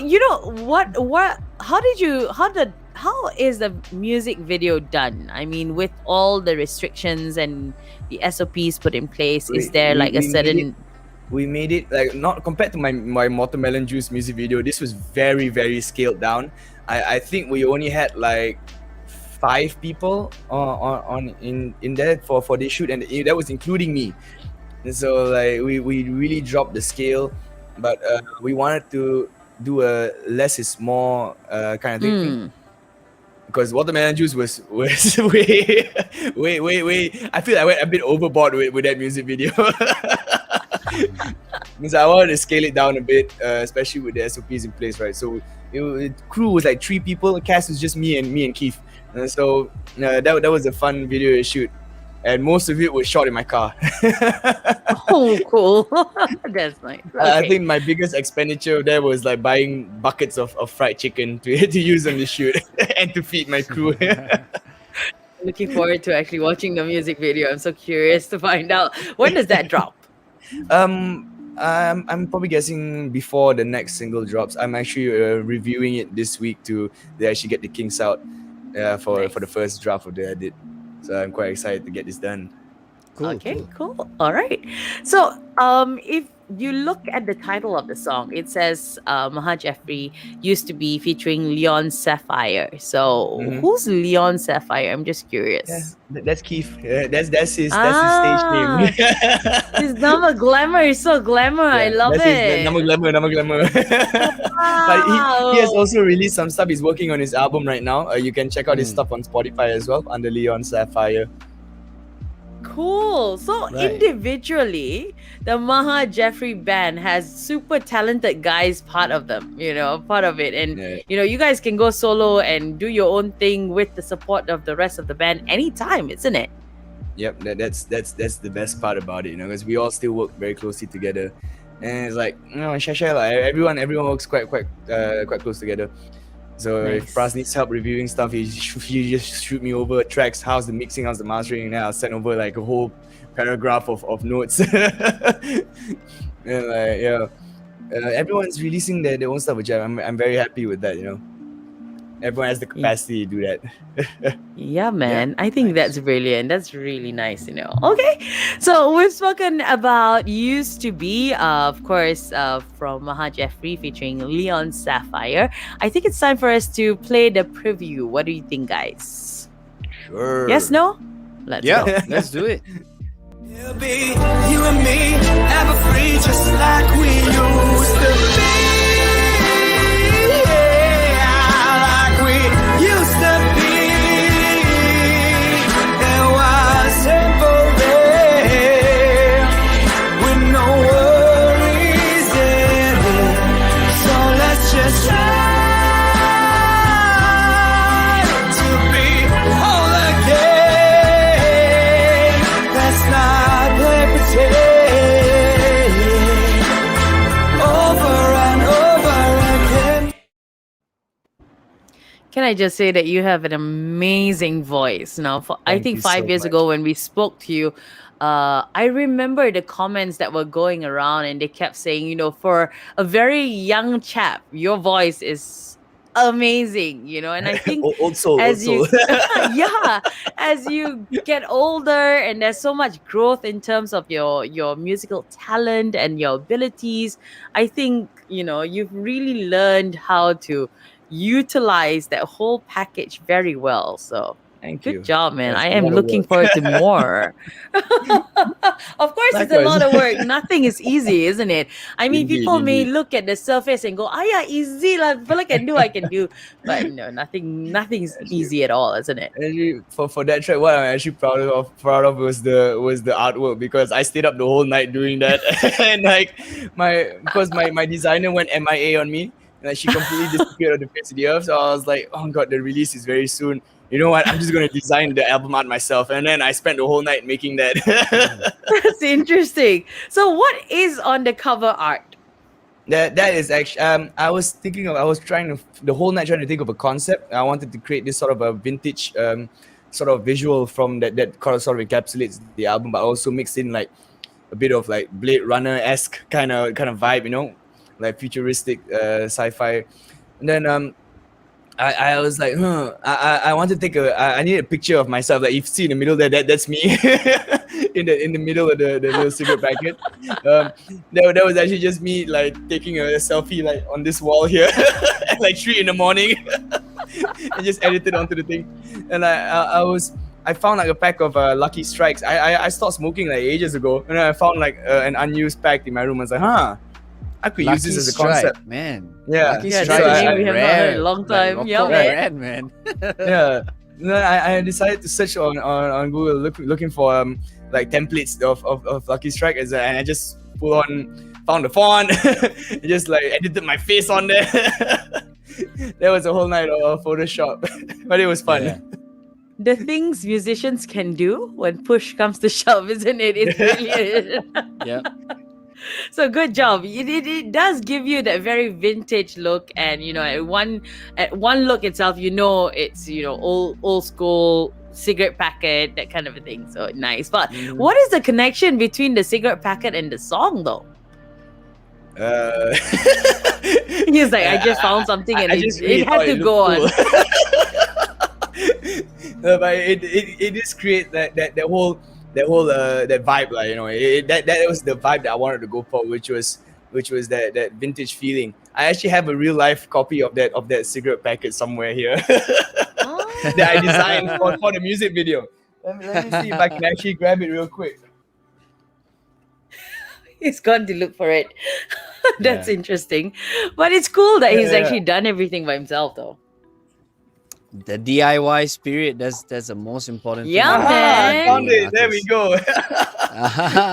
how is the music video done? I mean, with all the restrictions and the SOPs put in place, is there like a certain We made it like, not compared to my watermelon juice music video. This was very, very scaled down. I think we only had like 5 people in there for this shoot, and that was including me. And so like we really dropped the scale, but we wanted to do a less is more kind of thing. Because watermelon juice was way. I feel I went a bit overboard with that music video. Because I wanted to scale it down a bit, especially with the SOPs in place, right? So the crew was like 3 people. The cast was just me and Keith. And so that was a fun video to shoot, and most of it was shot in my car. Oh, cool. That's nice. I Okay. think my biggest expenditure there was like buying buckets of fried chicken to use on the shoot and to feed my crew. Looking forward to actually watching the music video. I'm so curious to find out, when does that drop? I'm probably guessing before the next single drops. I'm actually reviewing it this week to they actually get the kinks out for the first draft of the edit. So I'm quite excited to get this done. Cool, Okay, cool. cool. All right. So, if you look at the title of the song, it says Maha Jeffery used to be featuring Leon Sapphire. So, Mhm. who's Leon Sapphire? I'm just Yeah, curious. that's Keith. That's his stage name. Ah, his number glamour is so glamour. I Yeah, love that's his it. number glamour, number glamour. But he has Wow. also released some stuff. He's working on his album right now. You can check out his Mm. stuff on Spotify as well under Leon Sapphire. Cool. So Right. individually, the Maha Jeffery band has super talented guys part of them, part of it. And Yeah. you guys can go solo and do your own thing with the support of the rest of the band anytime, isn't it? Yep, that's the best part about it, because we all still work very closely together, and it's like share like everyone works quite close together. So if Nice. Pras needs help reviewing stuff, he just shoot me over tracks, how's the mixing, how's the mastering, and then I'll send over like a whole paragraph of notes. And like everyone's releasing their own stuff, which I'm very happy with that. Everyone has the capacity to do that. Yeah, man. I think nice. that's brilliant. That's really nice, Okay. So we've spoken about Used to Be, of course, from Maha Jeffery featuring Leon Sapphire. I think it's time for us to play the preview. What do you think, guys? Sure. Yes, no? Let's go. Yeah, let's do it. It'll be you and me, ever free, just like we used to be. Yeah, like we used to be. There was temporary, with no worries in it. So let's just try to be whole again. Let's not play pretend over and over again. Can I just say that you have an amazing voice? Now, I Thank think you 5 so years much. ago when we spoke to you, I remember the comments that were going around, and they kept saying, for a very young chap, your voice is amazing, and I think Old soul, as old you soul. yeah, as you get older and there's so much growth in terms of your musical talent and your abilities, I think you've really learned how to utilize that whole package very well. So Thank good you. job, man. That's I a am lot of looking work. forward to more. Of course, it's a Likewise. lot of work. Nothing is easy, isn't it? I mean, Indeed, people may indeed. look at the surface and go, "Ah, yeah, easy. Like, I can do." But no, nothing's Actually, easy at all, isn't it? actually, for that track, what I'm actually proud of was the artwork, because I stayed up the whole night doing that. And like my designer went MIA on me, and like, she completely disappeared on the face of the earth. So I was like, oh god, the release is very soon. You know what? I'm just gonna design the album art myself, and then I spent the whole night making that. That's interesting. So, what is on the cover art? That is actually I was trying to the whole night trying to think of a concept. I wanted to create this sort of a vintage sort of visual from that sort of encapsulates the album, but also mixed in like a bit of like Blade Runner-esque kind of vibe, like futuristic sci-fi. And then I was like, I want to take I need a picture of myself. Like, you see in the middle there, that's me in the middle of the little cigarette packet. That was actually just me like taking a selfie like on this wall here at like 3 in the morning, and just edited onto the thing. And I found like a pack of Lucky Strikes. I stopped smoking like ages ago, and then I found like an unused pack in my room. I was like, I could use this as a concept. man. Yeah. Lucky Yeah, Strike that's is a name we have not heard in a rare. long time. Like, Yeah, Rocco man. Red, man. Yeah. Then I decided to search on Google looking for like templates of Lucky Strike, and I just found the font and just like edited my face on there. That was a whole night of Photoshop, but it was fun. Yeah. The things musicians can do when push comes to shove, isn't it? It's brilliant. Yeah. So good job. It does give you that very vintage look, and at one look itself, it's old school cigarette packet, that kind of a thing. So nice. But what is the connection between the cigarette packet and the song, though? He's like, I just found something and it had to go on. No, but it just creates that whole that vibe, like, you know, that was the vibe that I wanted to go for, which was that vintage feeling. I actually have a real life copy of that cigarette packet somewhere here that I designed for the music video. Let me see if I can actually grab it real quick. He's gone to look for it. That's interesting. But it's cool that he's actually done everything by himself, though. The DIY spirit, that's the most important thing. Yeah, about man. being Found an it. There we artist. go.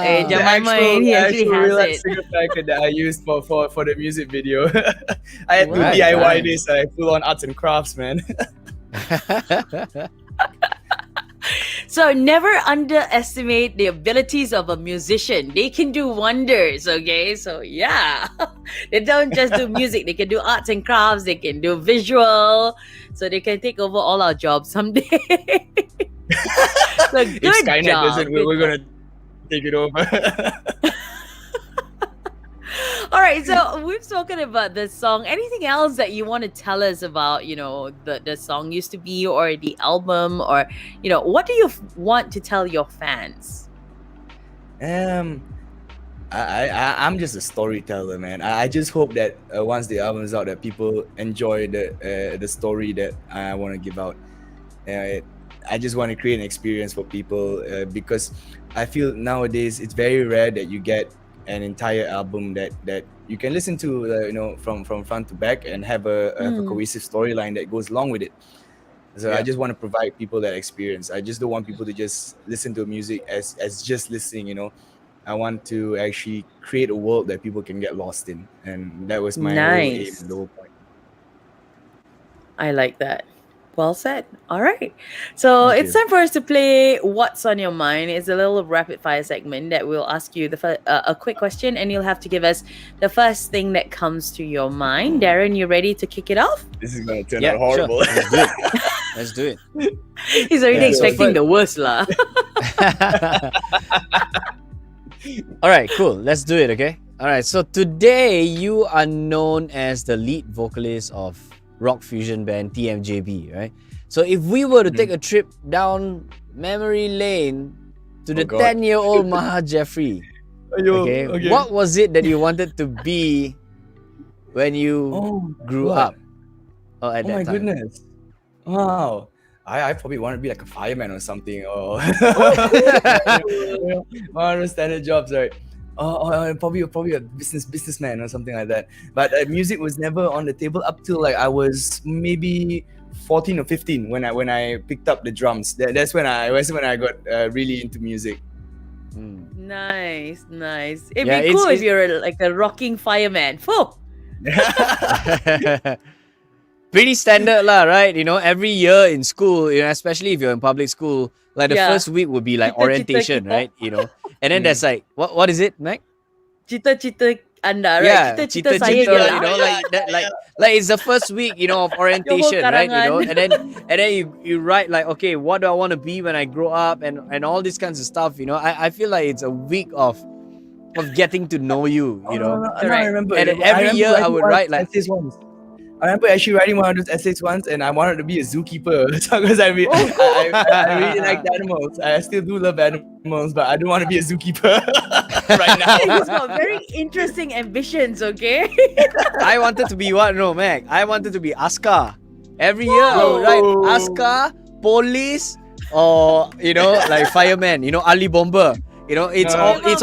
Hey, The Jemima, he actually actual has real-life it. cigarette packet that I used for the music video. I had to Right, DIY right. this, full on arts and crafts, man. So never underestimate the abilities of a musician. They can do wonders, okay? So yeah. They don't just do music, they can do arts and crafts, they can do visual. So they can take over all our jobs someday. So If good Skynet job. does it, we're gonna take it over. All right, so we've spoken about this song. Anything else that you want to tell us about, you know, the song used to be, or the album, or, you know, what do you want to tell your fans? I'm just a storyteller, man. I just hope that once the album is out, that people enjoy the story that I want to give out. I just want to create an experience for people, because I feel nowadays it's very rare that you get an entire album that you can listen to, you know, from front to back, and have a cohesive storyline that goes along with it. So I just want to provide people that experience. I just don't want people to just listen to music as just listening, you know. I want to actually create a world that people can get lost in, and that was my whole aim, Nice. the whole point. I like that. Well said. All right. So Thank it's you. time for us to play What's on Your Mind. It's a little rapid fire segment that we'll ask you a quick question, and you'll have to give us the first thing that comes to your mind. Darren, you ready to kick it off? This is gonna turn Yeah, out horrible. sure. Let's do it. Let's do it. He's already Yeah, so expecting the worst, lah. All right, cool. Let's do it, okay? All right, so today you are known as the lead vocalist of rock fusion band TMJB, right? So if we were to take a trip down memory lane to the God. 10-year-old Maha Jeffery, okay, what was it that you wanted to be when you grew up? Or at Oh that my time? goodness. Wow. I probably want to be like a fireman or something, or one of the standard jobs, right? Or probably a businessman or something like that. But music was never on the table up till like I was maybe 14 or 15 when I picked up the drums. That's when I got really into music. Nice. It'd Yeah, be cool it's- if you're like a rocking fireman. Phew. Pretty standard lah, right? You know, every year in school, you know, especially if you're in public school, like the Yeah. first week would be like Cita-cita orientation, kita. right? You know, and then there's like what is it, Mac? Cita-cita anda, right? Yeah, Cita-cita saya cita-cita, ialah. you know, like that, like it's the first week, you know, of orientation, right? You know, karangan. and then you write like, okay, what do I want to be when I grow up, and all these kinds of stuff. You know, I feel like it's a week of getting to know you. You know, I remember. And every year I would write like. essays once. I remember actually writing one of those essays once, and I wanted to be a zookeeper because I really like animals. I still do love animals, but I don't want to be a zookeeper right now. He's got very interesting ambitions, okay? I wanted to be what? No, Mac. I wanted to be Aska. Every year I would write Aska, police, or you know, like fireman. You know, Ali Bomber. You know, it's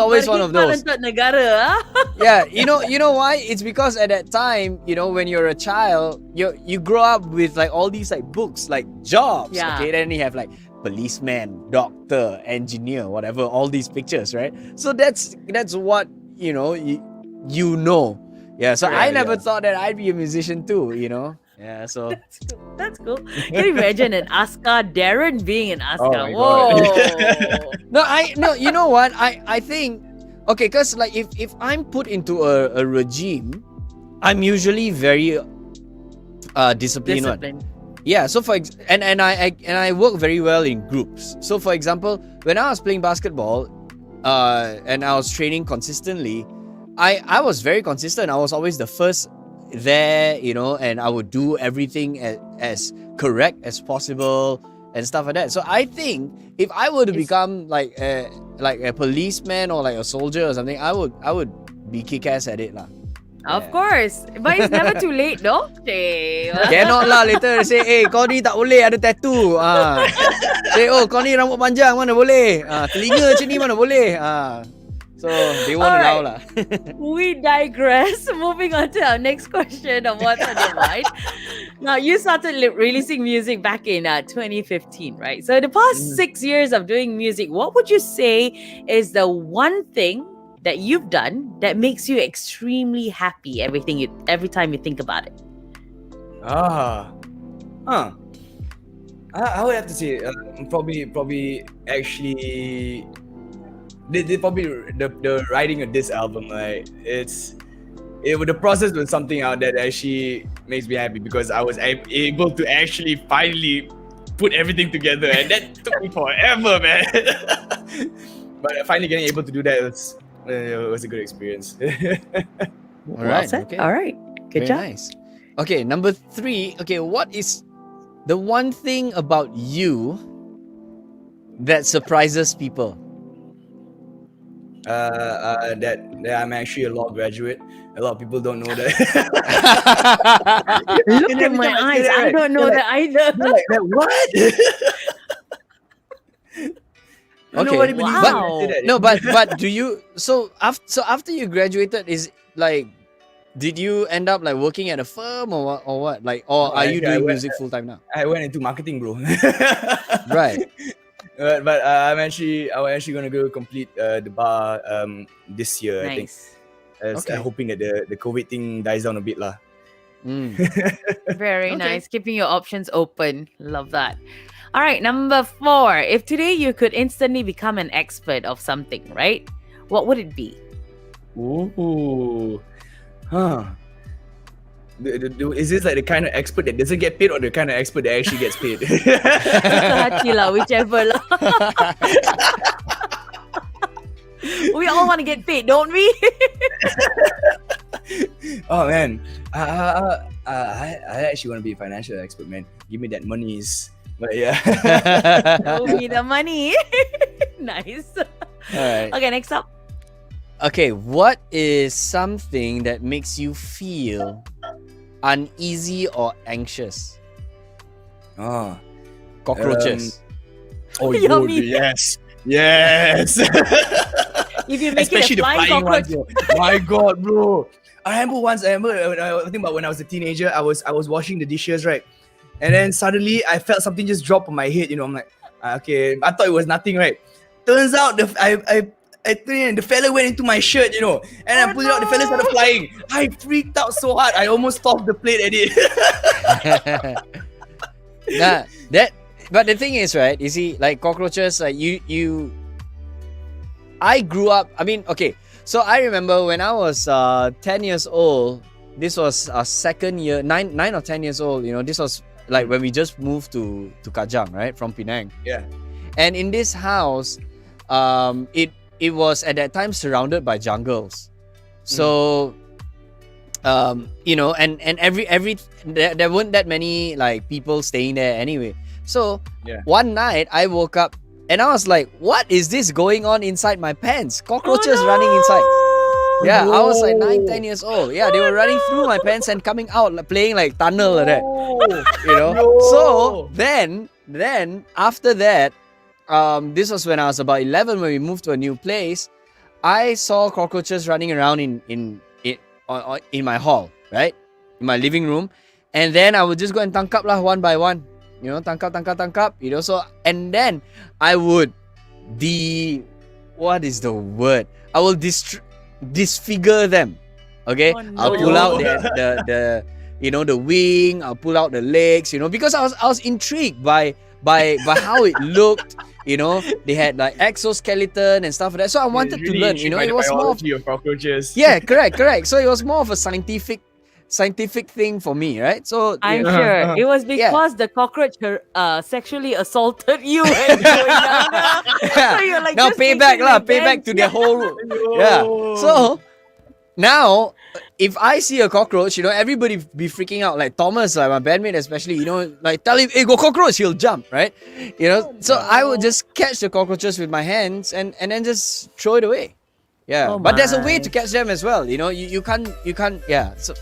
always one of those. Berkhidmat untuk negara, ah. Yeah, you know why? It's because at that time, you know, when you're a child, you grow up with like all these like books, like jobs. Yeah. Okay, then you have like policeman, doctor, engineer, whatever, all these pictures, right? So that's what you know. Yeah. So I never thought that I'd be a musician too. You know. Yeah. So That's cool. Can you imagine an Aska, Darren being an Aska? my Whoa. God. no. You know what? I think okay, cause like if I'm put into a regime, I'm usually very disciplined. one. Discipline. Yeah, so I work very well in groups. So for example, when I was playing basketball, and I was training consistently, I was very consistent. I was always the first there, and I would do everything as correct as possible and stuff like that. So I think if I were to become like a policeman or like a soldier or something, I would be kick-ass at it lah. Of course. But it's never too late, no? Cik. Cannot lah later say, kau ni tak boleh ada tattoo. Say, kau ni rambut panjang mana boleh. Telinga macam ni mana boleh. So they won't allow lah. We digress. Moving on to our next question of what's on your mind. Now, you started releasing music back in 2015, right? So the past 6 years of doing music, what would you say is the one thing that you've done that makes you extremely happy every time you think about it? I would have to say probably actually the writing of this album, like the process was something out that actually makes me happy because I was able to actually finally put everything together, and that took me forever, man. But finally getting able to do that was a good experience. All right. Well, okay. All right. Good Very job. nice. Okay, number 3. Okay, what is the one thing about you that surprises people? That I'm actually a law graduate. A lot of people don't know that. Look And at every my time I say eyes. that, I right, don't know they're that either. like, what? Okay. Nobody believes me when I Wow. say that. No, but do you after you graduated, is like, did you end up like working at a firm or what? Like, or No, are you actually, I doing went- music full time now? I went into marketing, bro. Right. But I'm actually gonna go complete the bar this year. I think. Nice. Okay. Hoping that the COVID thing dies down a bit lah. Mm. Very Okay. nice. Keeping your options open. Love that. All right, number 4. If today you could instantly become an expert of something, right? What would it be? Ooh, huh? Is this like the kind of expert that doesn't get paid, or the kind of expert that actually gets paid? Hati lah, whichever lah. We all want to get paid, don't we? Oh man, I actually want to be a financial expert, man. Give me that monies. But yeah. Show me the money. Nice. All right. Okay, next up. Okay, what is something that makes you feel uneasy or anxious? Oh, Cockroaches. Yummy. Yes. Yes. If you make Especially it a flying cockroach. ones. Yo. My God, bro. I remember I think about when I was a teenager, I was washing the dishes, right? And then suddenly I felt something just drop on my head, I'm like, okay, I thought it was nothing, right? Turns out I think the fella went into my shirt, and I pulled it out, the fella started flying. I freaked out so hard, I almost tossed the plate at it. But the thing is, right, you see, like cockroaches, like I grew up, okay, so I remember when I was 10 years old, this was our second year, 9 or 10 years old, this was like when we just moved to Kajang, right, from Penang. Yeah. And in this house, it was at that time surrounded by jungles. So, and every there weren't that many like people staying there anyway. So one night I woke up and I was like, what is this going on inside my pants? Cockroaches running inside. Yeah, I was like 9, 10 years old. Yeah, they were running through my pants and coming out, like, playing like tunnel like that. So then after that, this was when I was about 11 when we moved to a new place. I saw cockroaches running around in my hall, right? In my living room. And then I would just go and tangkap lah one by one. Tangkap. So, and then I would what is the word? I will disfigure them. Okay? Oh, no. I'll pull out the wing, I'll pull out the legs, because I was intrigued by how it looked. They had like exoskeleton and stuff like that. So I wanted to learn. It was more of cockroaches. correct. So it was more of a scientific scientific thing for me, right? So I'm yeah. sure it was because the cockroach sexually assaulted you when you were younger. So you're like, Now just payback taking lah, payback revenge. to their whole yeah. So now if I see a cockroach, everybody be freaking out. Like Thomas, like my bandmate especially, like tell him, hey, go cockroach, he'll jump, right? So I would just catch the cockroaches with my hands and then just throw it away. Yeah, Oh but there's a way my. to catch them as well. You can't, yeah. So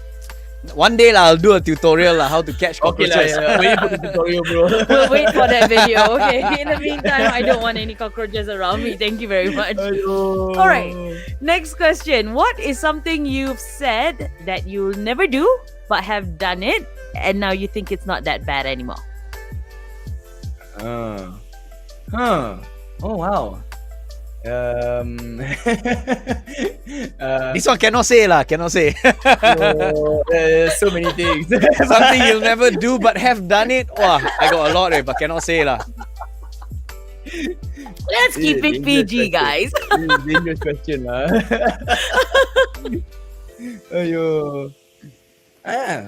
one day I'll do a tutorial how to catch Okay cockroaches. lah, waiting for the tutorial, bro. We'll wait for that video, okay? In the meantime, I don't want any cockroaches around me. Thank you very much. All right. Next question. What is something you've said that you'll never do but have done it and now you think it's not that bad anymore? Oh wow. This one cannot say lah, cannot say. So many things. Something you'll never do but have done it. Wah, I got a lot but cannot say lah. Let's keep it PG, guys. Dangerous question lah. Ayo. I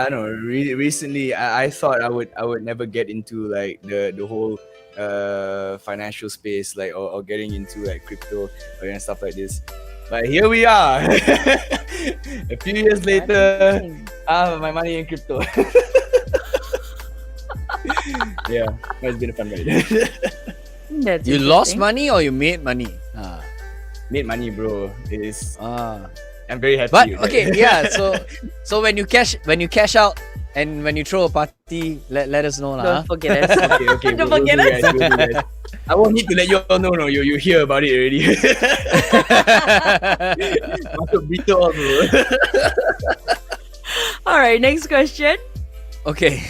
don't know. Recently, I thought I would never get into like the whole financial space, like or getting into like crypto and stuff like this. But here we are. A few years later, I have my money in crypto. Yeah, it's been a fun ride. That's You lost interesting. money or you made money? Made money, bro. It's Ah. I'm very happy. But with that. okay, yeah. So when you cash out and when you throw a party, let us know lah. Don't forget us. Okay, Don't we'll forget do, us. guys, we'll do, guys. I won't need to let you all know. No, you hear about it already. Masuk berita all, bro. All right, next question. Okay.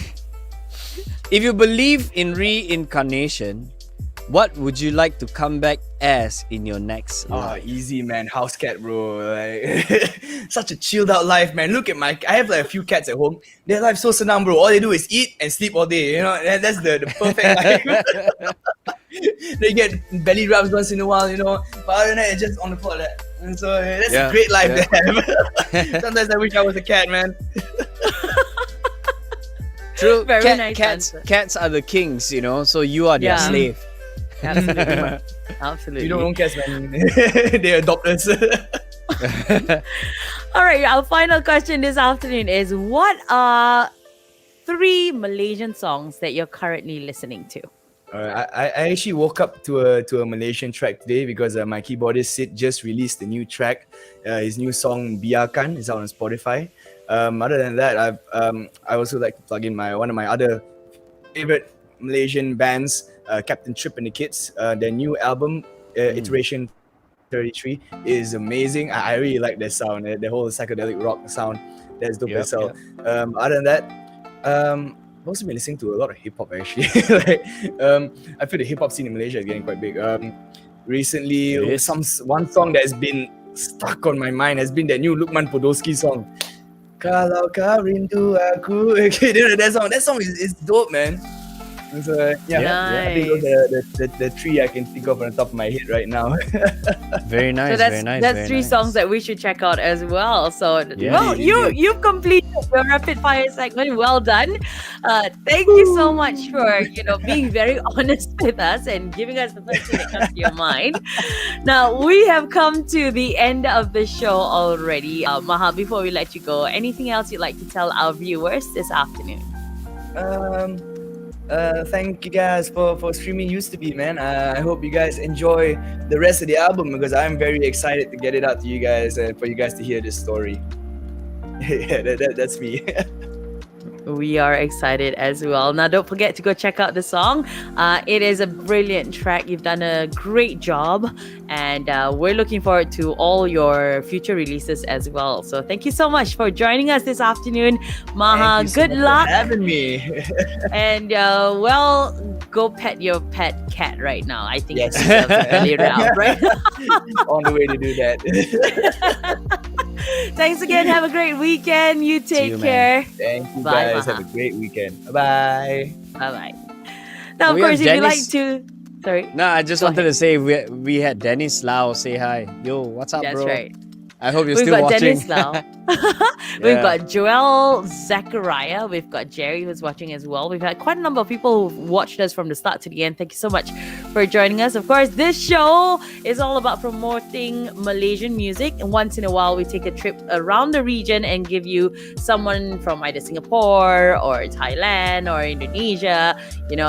If you believe in reincarnation, what would you like to come back as in your next life? Easy, man. House cat, bro. Like, such a chilled out life, man. Look at I have like a few cats at home. Their life so senang, bro. All they do is eat and sleep all day. That's the perfect life. They get belly rubs once in a while, But other than that, it's just on the floor. And so that's a great life to have. Sometimes I wish I was a cat, man. True. Very nice answer. Cats are the kings, so you are their Yeah. slave. Absolutely. Absolutely. You don't own cats, man. They adopt us. All right, our final question this afternoon is what are 3 Malaysian songs that you're currently listening to? I actually woke up to a Malaysian track today because my keyboardist Sid just released a new track. His new song Biarkan is out on Spotify. Other than that, I also like to plug in one of my other favorite Malaysian bands, Captain Trip and the Kids. Their new album, Iteration 33, is amazing. I really like their sound, the whole psychedelic rock sound. That's dope as hell. Other than that, I've also been listening to a lot of hip hop actually. I feel the hip hop scene in Malaysia is getting quite big. Recently, one song that has been stuck on my mind has been that new Lukman Podolski song. Kalau kau rindu aku. Okay, that song is dope, man. And so, I think those are the 3 I can think of on the top of my head right now. Very nice. So that's very nice. that's very 3 nice. songs that we should check out as well. So Yeah. you've completed your rapid fire segment. Well done. Thank you so much for being very honest with us and giving us the first thing that comes to your mind. Now we have come to the end of the show already. Maha, before we let you go, anything else you'd like to tell our viewers this afternoon? Thank you guys for streaming Used to Be, man. I hope you guys enjoy the rest of the album because I'm very excited to get it out to you guys and for you guys to hear this story. Yeah, that's me. We are excited as well. Now, don't forget to go check out the song. It is a brilliant track. You've done a great job, and we're looking forward to all your future releases as well. So, thank you so much for joining us this afternoon, Maha. Thank you so Good much luck, for having me. and go pet your pet cat right now. I think Yes. it deserves a belly rub, right? On the way to do that. Thanks again. Have a great weekend. You take you, man. care. Thank you Bye, guys. Maha. Have a great weekend. Bye-bye. Bye bye. Now, of We have course, if you like Dennis- to, sorry. No, I just Go wanted to say we had Dennis Lau say hi. Yo, what's up, That's bro? right. I hope you're We've still got watching. Dennis now. We've Yeah. got Joel Zachariah. We've got Jerry who's watching as well. We've had quite a number of people who've watched us from the start to the end. Thank you so much for joining us. Of course, this show is all about promoting Malaysian music. And once in a while, we take a trip around the region and give you someone from either Singapore or Thailand or Indonesia.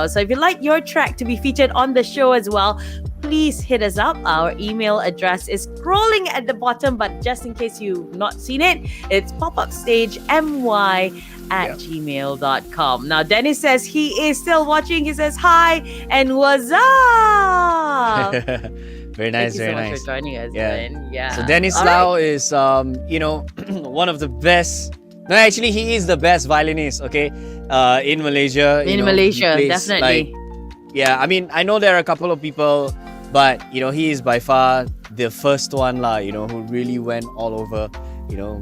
So if you'd like your track to be featured on the show as well, please hit us up. Our email address is scrolling at the bottom, but just in case you've not seen it, it's popupstagemy@gmail.com. Now, Dennis says he is still watching. He says hi and what's up? Very nice, Thank you very so much nice. for joining us, Yeah. man. Yeah. So Dennis All Lau right. is one of the best. No, actually, he is the best violinist. Okay, in Malaysia. In he Malaysia, plays, definitely. Yeah, I mean, I know there are a couple of people, but he is by far the first one, who really went all over.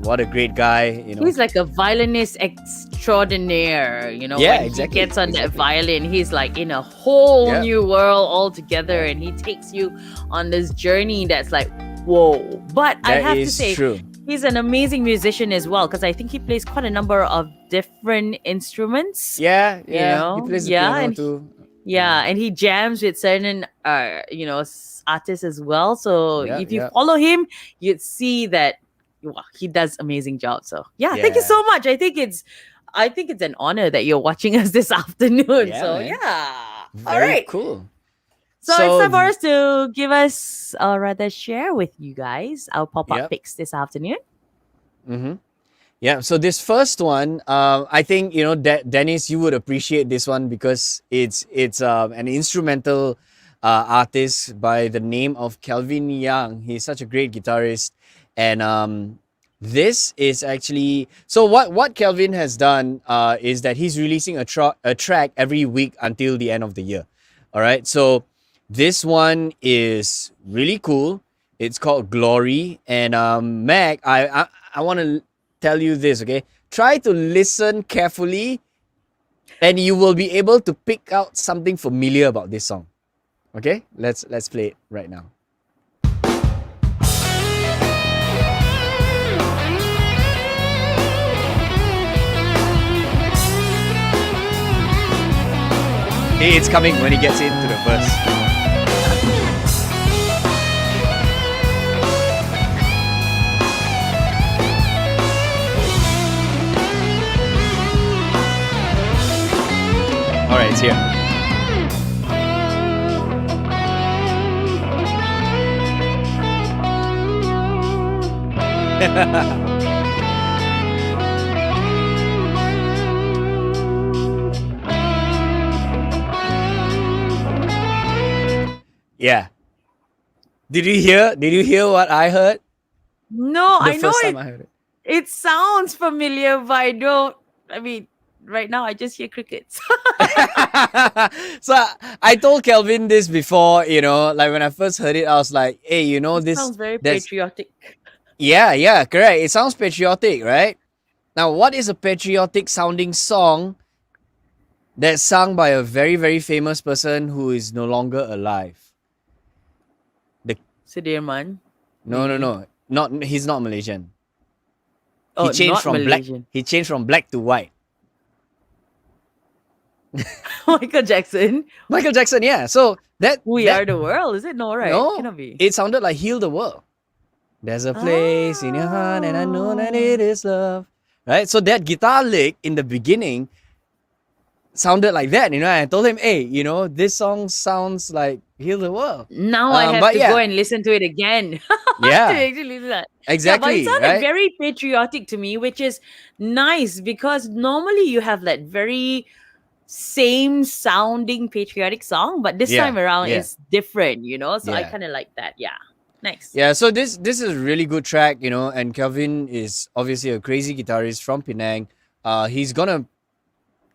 What a great guy. He's like a violinist extraordinaire, Yeah, when exactly, he gets on that exactly. violin, he's like in a whole Yeah. new world altogether, and he takes you on this journey that's like, whoa. But I That have to is say, true. he's an amazing musician as well, because I think he plays quite a number of different instruments. Yeah, yeah. know? He plays the Yeah, piano and too. Yeah, and he jams with certain artists as well. So Yeah, if you yeah. follow him, you'd see that he does amazing job. So yeah, thank you Yeah. so much. I think it's an honor that you're watching us this afternoon. Yeah, So man. yeah. All Very right. cool. So it's time for us to give us or rather share with you guys our pop-up Yep. picks this afternoon. Mm-hmm. Yeah. So this first one, I think Dennis, you would appreciate this one because it's an instrumental artist by the name of Kelvin Young. He's such a great guitarist, and this is actually so. What Kelvin has done is that he's releasing a track every week until the end of the year. All right. So this one is really cool. It's called Glory, and Mac, I want to tell you this, okay? Try to listen carefully and you will be able to pick out something familiar about this song. Okay? Let's play it right now. It's coming when he gets into the verse. All right, it's here. Yeah. Did you hear what I heard? No, The I know first time it. I heard it. It sounds familiar, but I mean, right now I just hear crickets. So I told Kelvin this before, like when I first heard it, I was like, hey, this Sounds very that's patriotic. yeah, correct. It sounds patriotic, right? Now, what is a patriotic sounding song that's sung by a very, very famous person who is no longer alive? Sudirman. No. He's not Malaysian. Oh, He changed not from Malaysian. black. He changed from black to white. Michael Jackson. Michael Jackson, yeah. So We that Are the World. Is it? No, right? No, Cannot be. it sounded like Heal the World. There's a place in your heart and I know that it is love. Right? So that guitar lick in the beginning sounded like that, I told him, hey, this song sounds like Heal the World. Now I have but to yeah. go and listen to it again. To Yeah, actually listen to that. Yeah, but exactly, it sounded right? very patriotic to me, which is nice because normally you have that very same sounding patriotic song, but this Yeah, time around yeah. it's different, So I Yeah. kind of like that. Yeah. Nice. Yeah, so this is a really good track, and Kelvin is obviously a crazy guitarist from Penang. He's gonna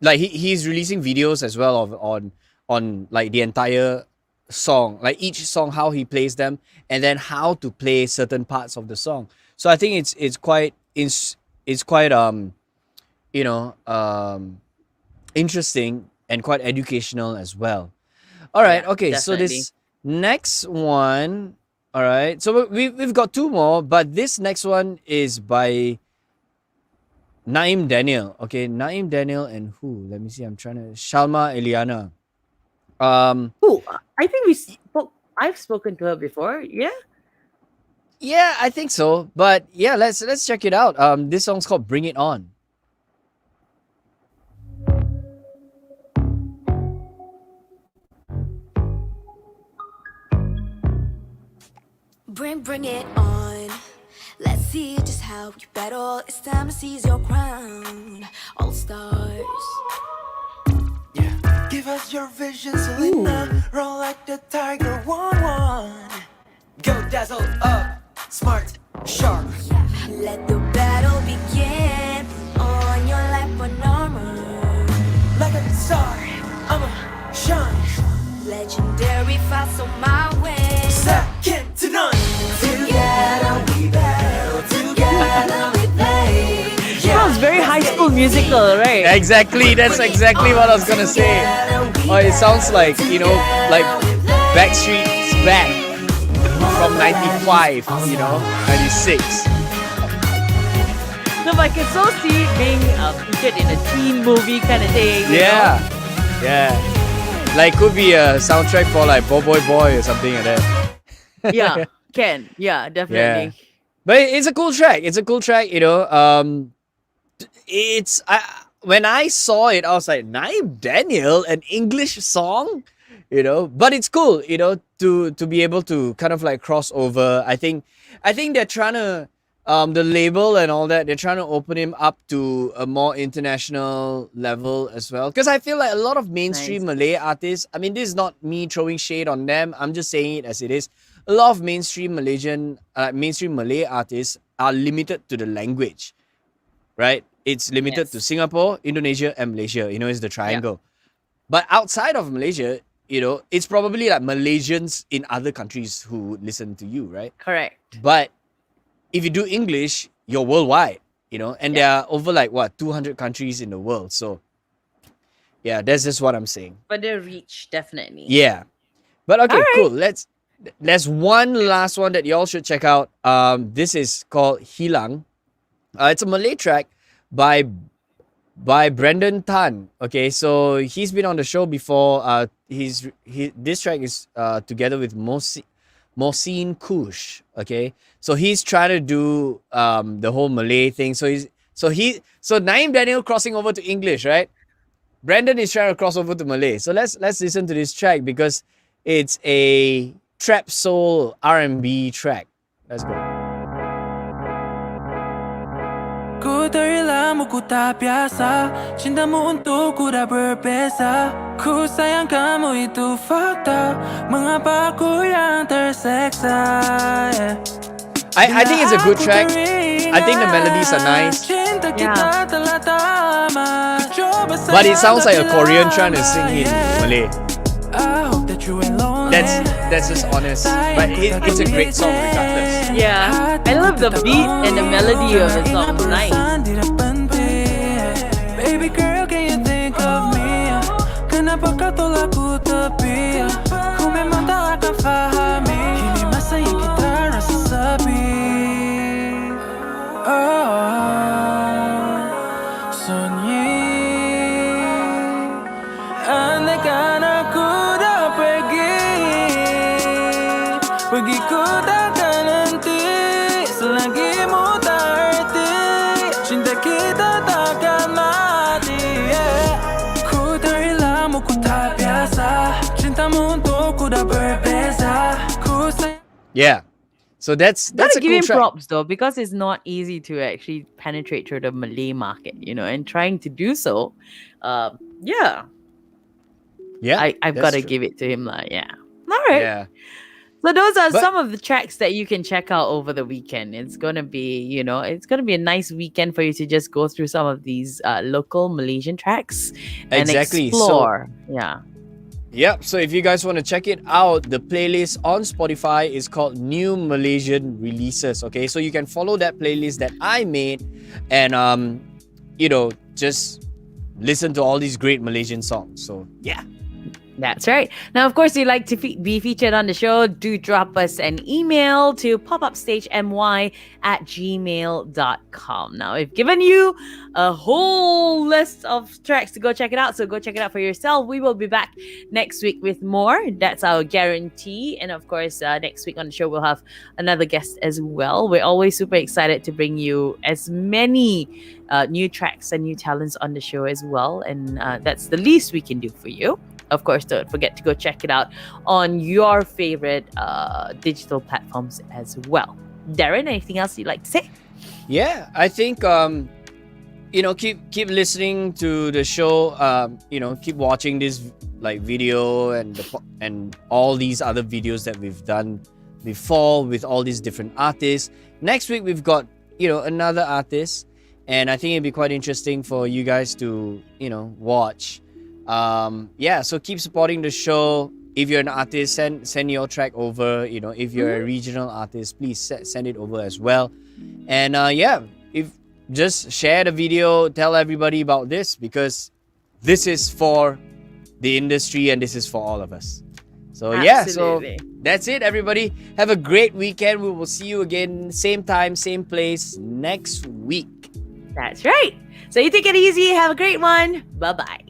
he's releasing videos as well on like the entire song, like each song, how he plays them, and then how to play certain parts of the song. So I think it's quite interesting and quite educational as well. All right, Yeah, okay, so definitely. this next one, All right. So we've got two more, but this next one is by Naim Daniel. Okay, Naim Daniel and who? Let me see. I'm trying to Shalma Eliana. Oh, I think I've spoken to her before. Yeah. Yeah, I think so. But yeah, let's check it out. This song's called "Bring It On." Bring it on. Let's see just how you battle. It's time to seize your crown. All stars. Yeah. Give us your vision, Selena. Roll like the tiger, 1-1. Go dazzle up, smart, sharp. Let the battle begin. On your leopard armor. Like a star, I'ma shine. Legendary fossil my way. Second to none. Together we battle, together we play. Sounds very High School Musical, right? Exactly. That's exactly what I was gonna say. Oh, it sounds like like Backstreet's Back from '95. 96. No, but I can so see it being featured in a teen movie kind of thing. you know? Yeah. Like could be a soundtrack for like Boy Boy Boy or something like that. Yeah, can. Yeah, definitely. But it's a cool track. It's a cool track, it's when I saw it, I was like, Naim Daniel, an English song, but it's cool, to be able to kind of like cross over. I think they're trying to the label and all that, they're trying to open him up to a more international level as well. Because I feel like a lot of mainstream Malay artists, I mean, this is not me throwing shade on them, I'm just saying it as it is. A lot of mainstream mainstream Malay artists are limited to the language, right? It's limited to Singapore, Indonesia, and Malaysia. It's the triangle. But outside of Malaysia, it's probably like Malaysians in other countries who listen to you, right? Correct. But if you do English, you're worldwide, and there are over like 200 countries in the world. So yeah, that's just what I'm saying. But the reach, definitely. Yeah. But okay, All right. cool. There's one last one that y'all should check out. This is called Hilang. It's a Malay track by Brendan Tan. Okay, so he's been on the show before. This track is together with Mohsin Kush. Okay, so he's trying to do the whole Malay thing. So Naim Daniel crossing over to English, right? Brendan is trying to cross over to Malay. So let's listen to this track because it's a trap soul R&B track. Let's go. Ku terhilang ku tak biasa. Cintamu untukku dah berbeza. Ku sayang kamu itu fakta. Mengapa aku yang terseksa, yeah. I think it's a good track. I think the melodies are nice. Yeah. But it sounds like a Korean trying to sing in Malay. I hope that you ain't lonely. That's just honest. But it's a great song regardless. Yeah. I love the beat and the melody of the song. Nice. Baby girl, can you think of me? Kenapa kau tolak ku tepi? Ku memang tak akan fahami. Kini masa yang kita rasa sepi. Sunyi. Andaikan aku dah pergi ku takkan henti. Selagi mu tak erti, cinta kita takkan mati, yeah. Ku terhilang, ku tak biasa. Cintamu untukku dah berbeza. Ku sayang. Yeah. So that's Gotta a give cool him track. props though, because it's not easy to actually penetrate through the Malay market, and trying to do so, yeah, Yeah. I've that's got to true. give it to him, yeah. All right. Yeah. So those are But- some of the tracks that you can check out over the weekend. It's gonna be, it's gonna be a nice weekend for you to just go through some of these local Malaysian tracks and Exactly. explore. Yeah. Yep. So if you guys want to check it out, the playlist on Spotify is called New Malaysian Releases. Okay, so you can follow that playlist that I made, and just listen to all these great Malaysian songs. So yeah. That's right. Now, of course, you'd like to be featured on the show, do drop us an email to popupstagemy@gmail.com. Now, we've given you a whole list of tracks to go check it out, so go check it out for yourself. We will be back next week with more. That's our guarantee. And of course, next week on the show, we'll have another guest as well. We're always super excited to bring you as many new tracks and new talents on the show as well. And that's the least we can do for you. Of course, don't forget to go check it out on your favorite digital platforms as well. Darren, anything else you'd like to say? Yeah, I think keep listening to the show. Keep watching this like video and all these other videos that we've done before with all these different artists. Next week we've got another artist, and I think it'd be quite interesting for you guys to watch. So keep supporting the show. If you're an artist, send your track over. If you're a regional artist, please send it over as well. And if just share the video, tell everybody about this, because this is for the industry and this is for all of us. So Absolutely. so that's it, everybody. Have a great weekend. We will see you again, same time, same place next week. That's right. So you take it easy. Have a great one. Bye-bye.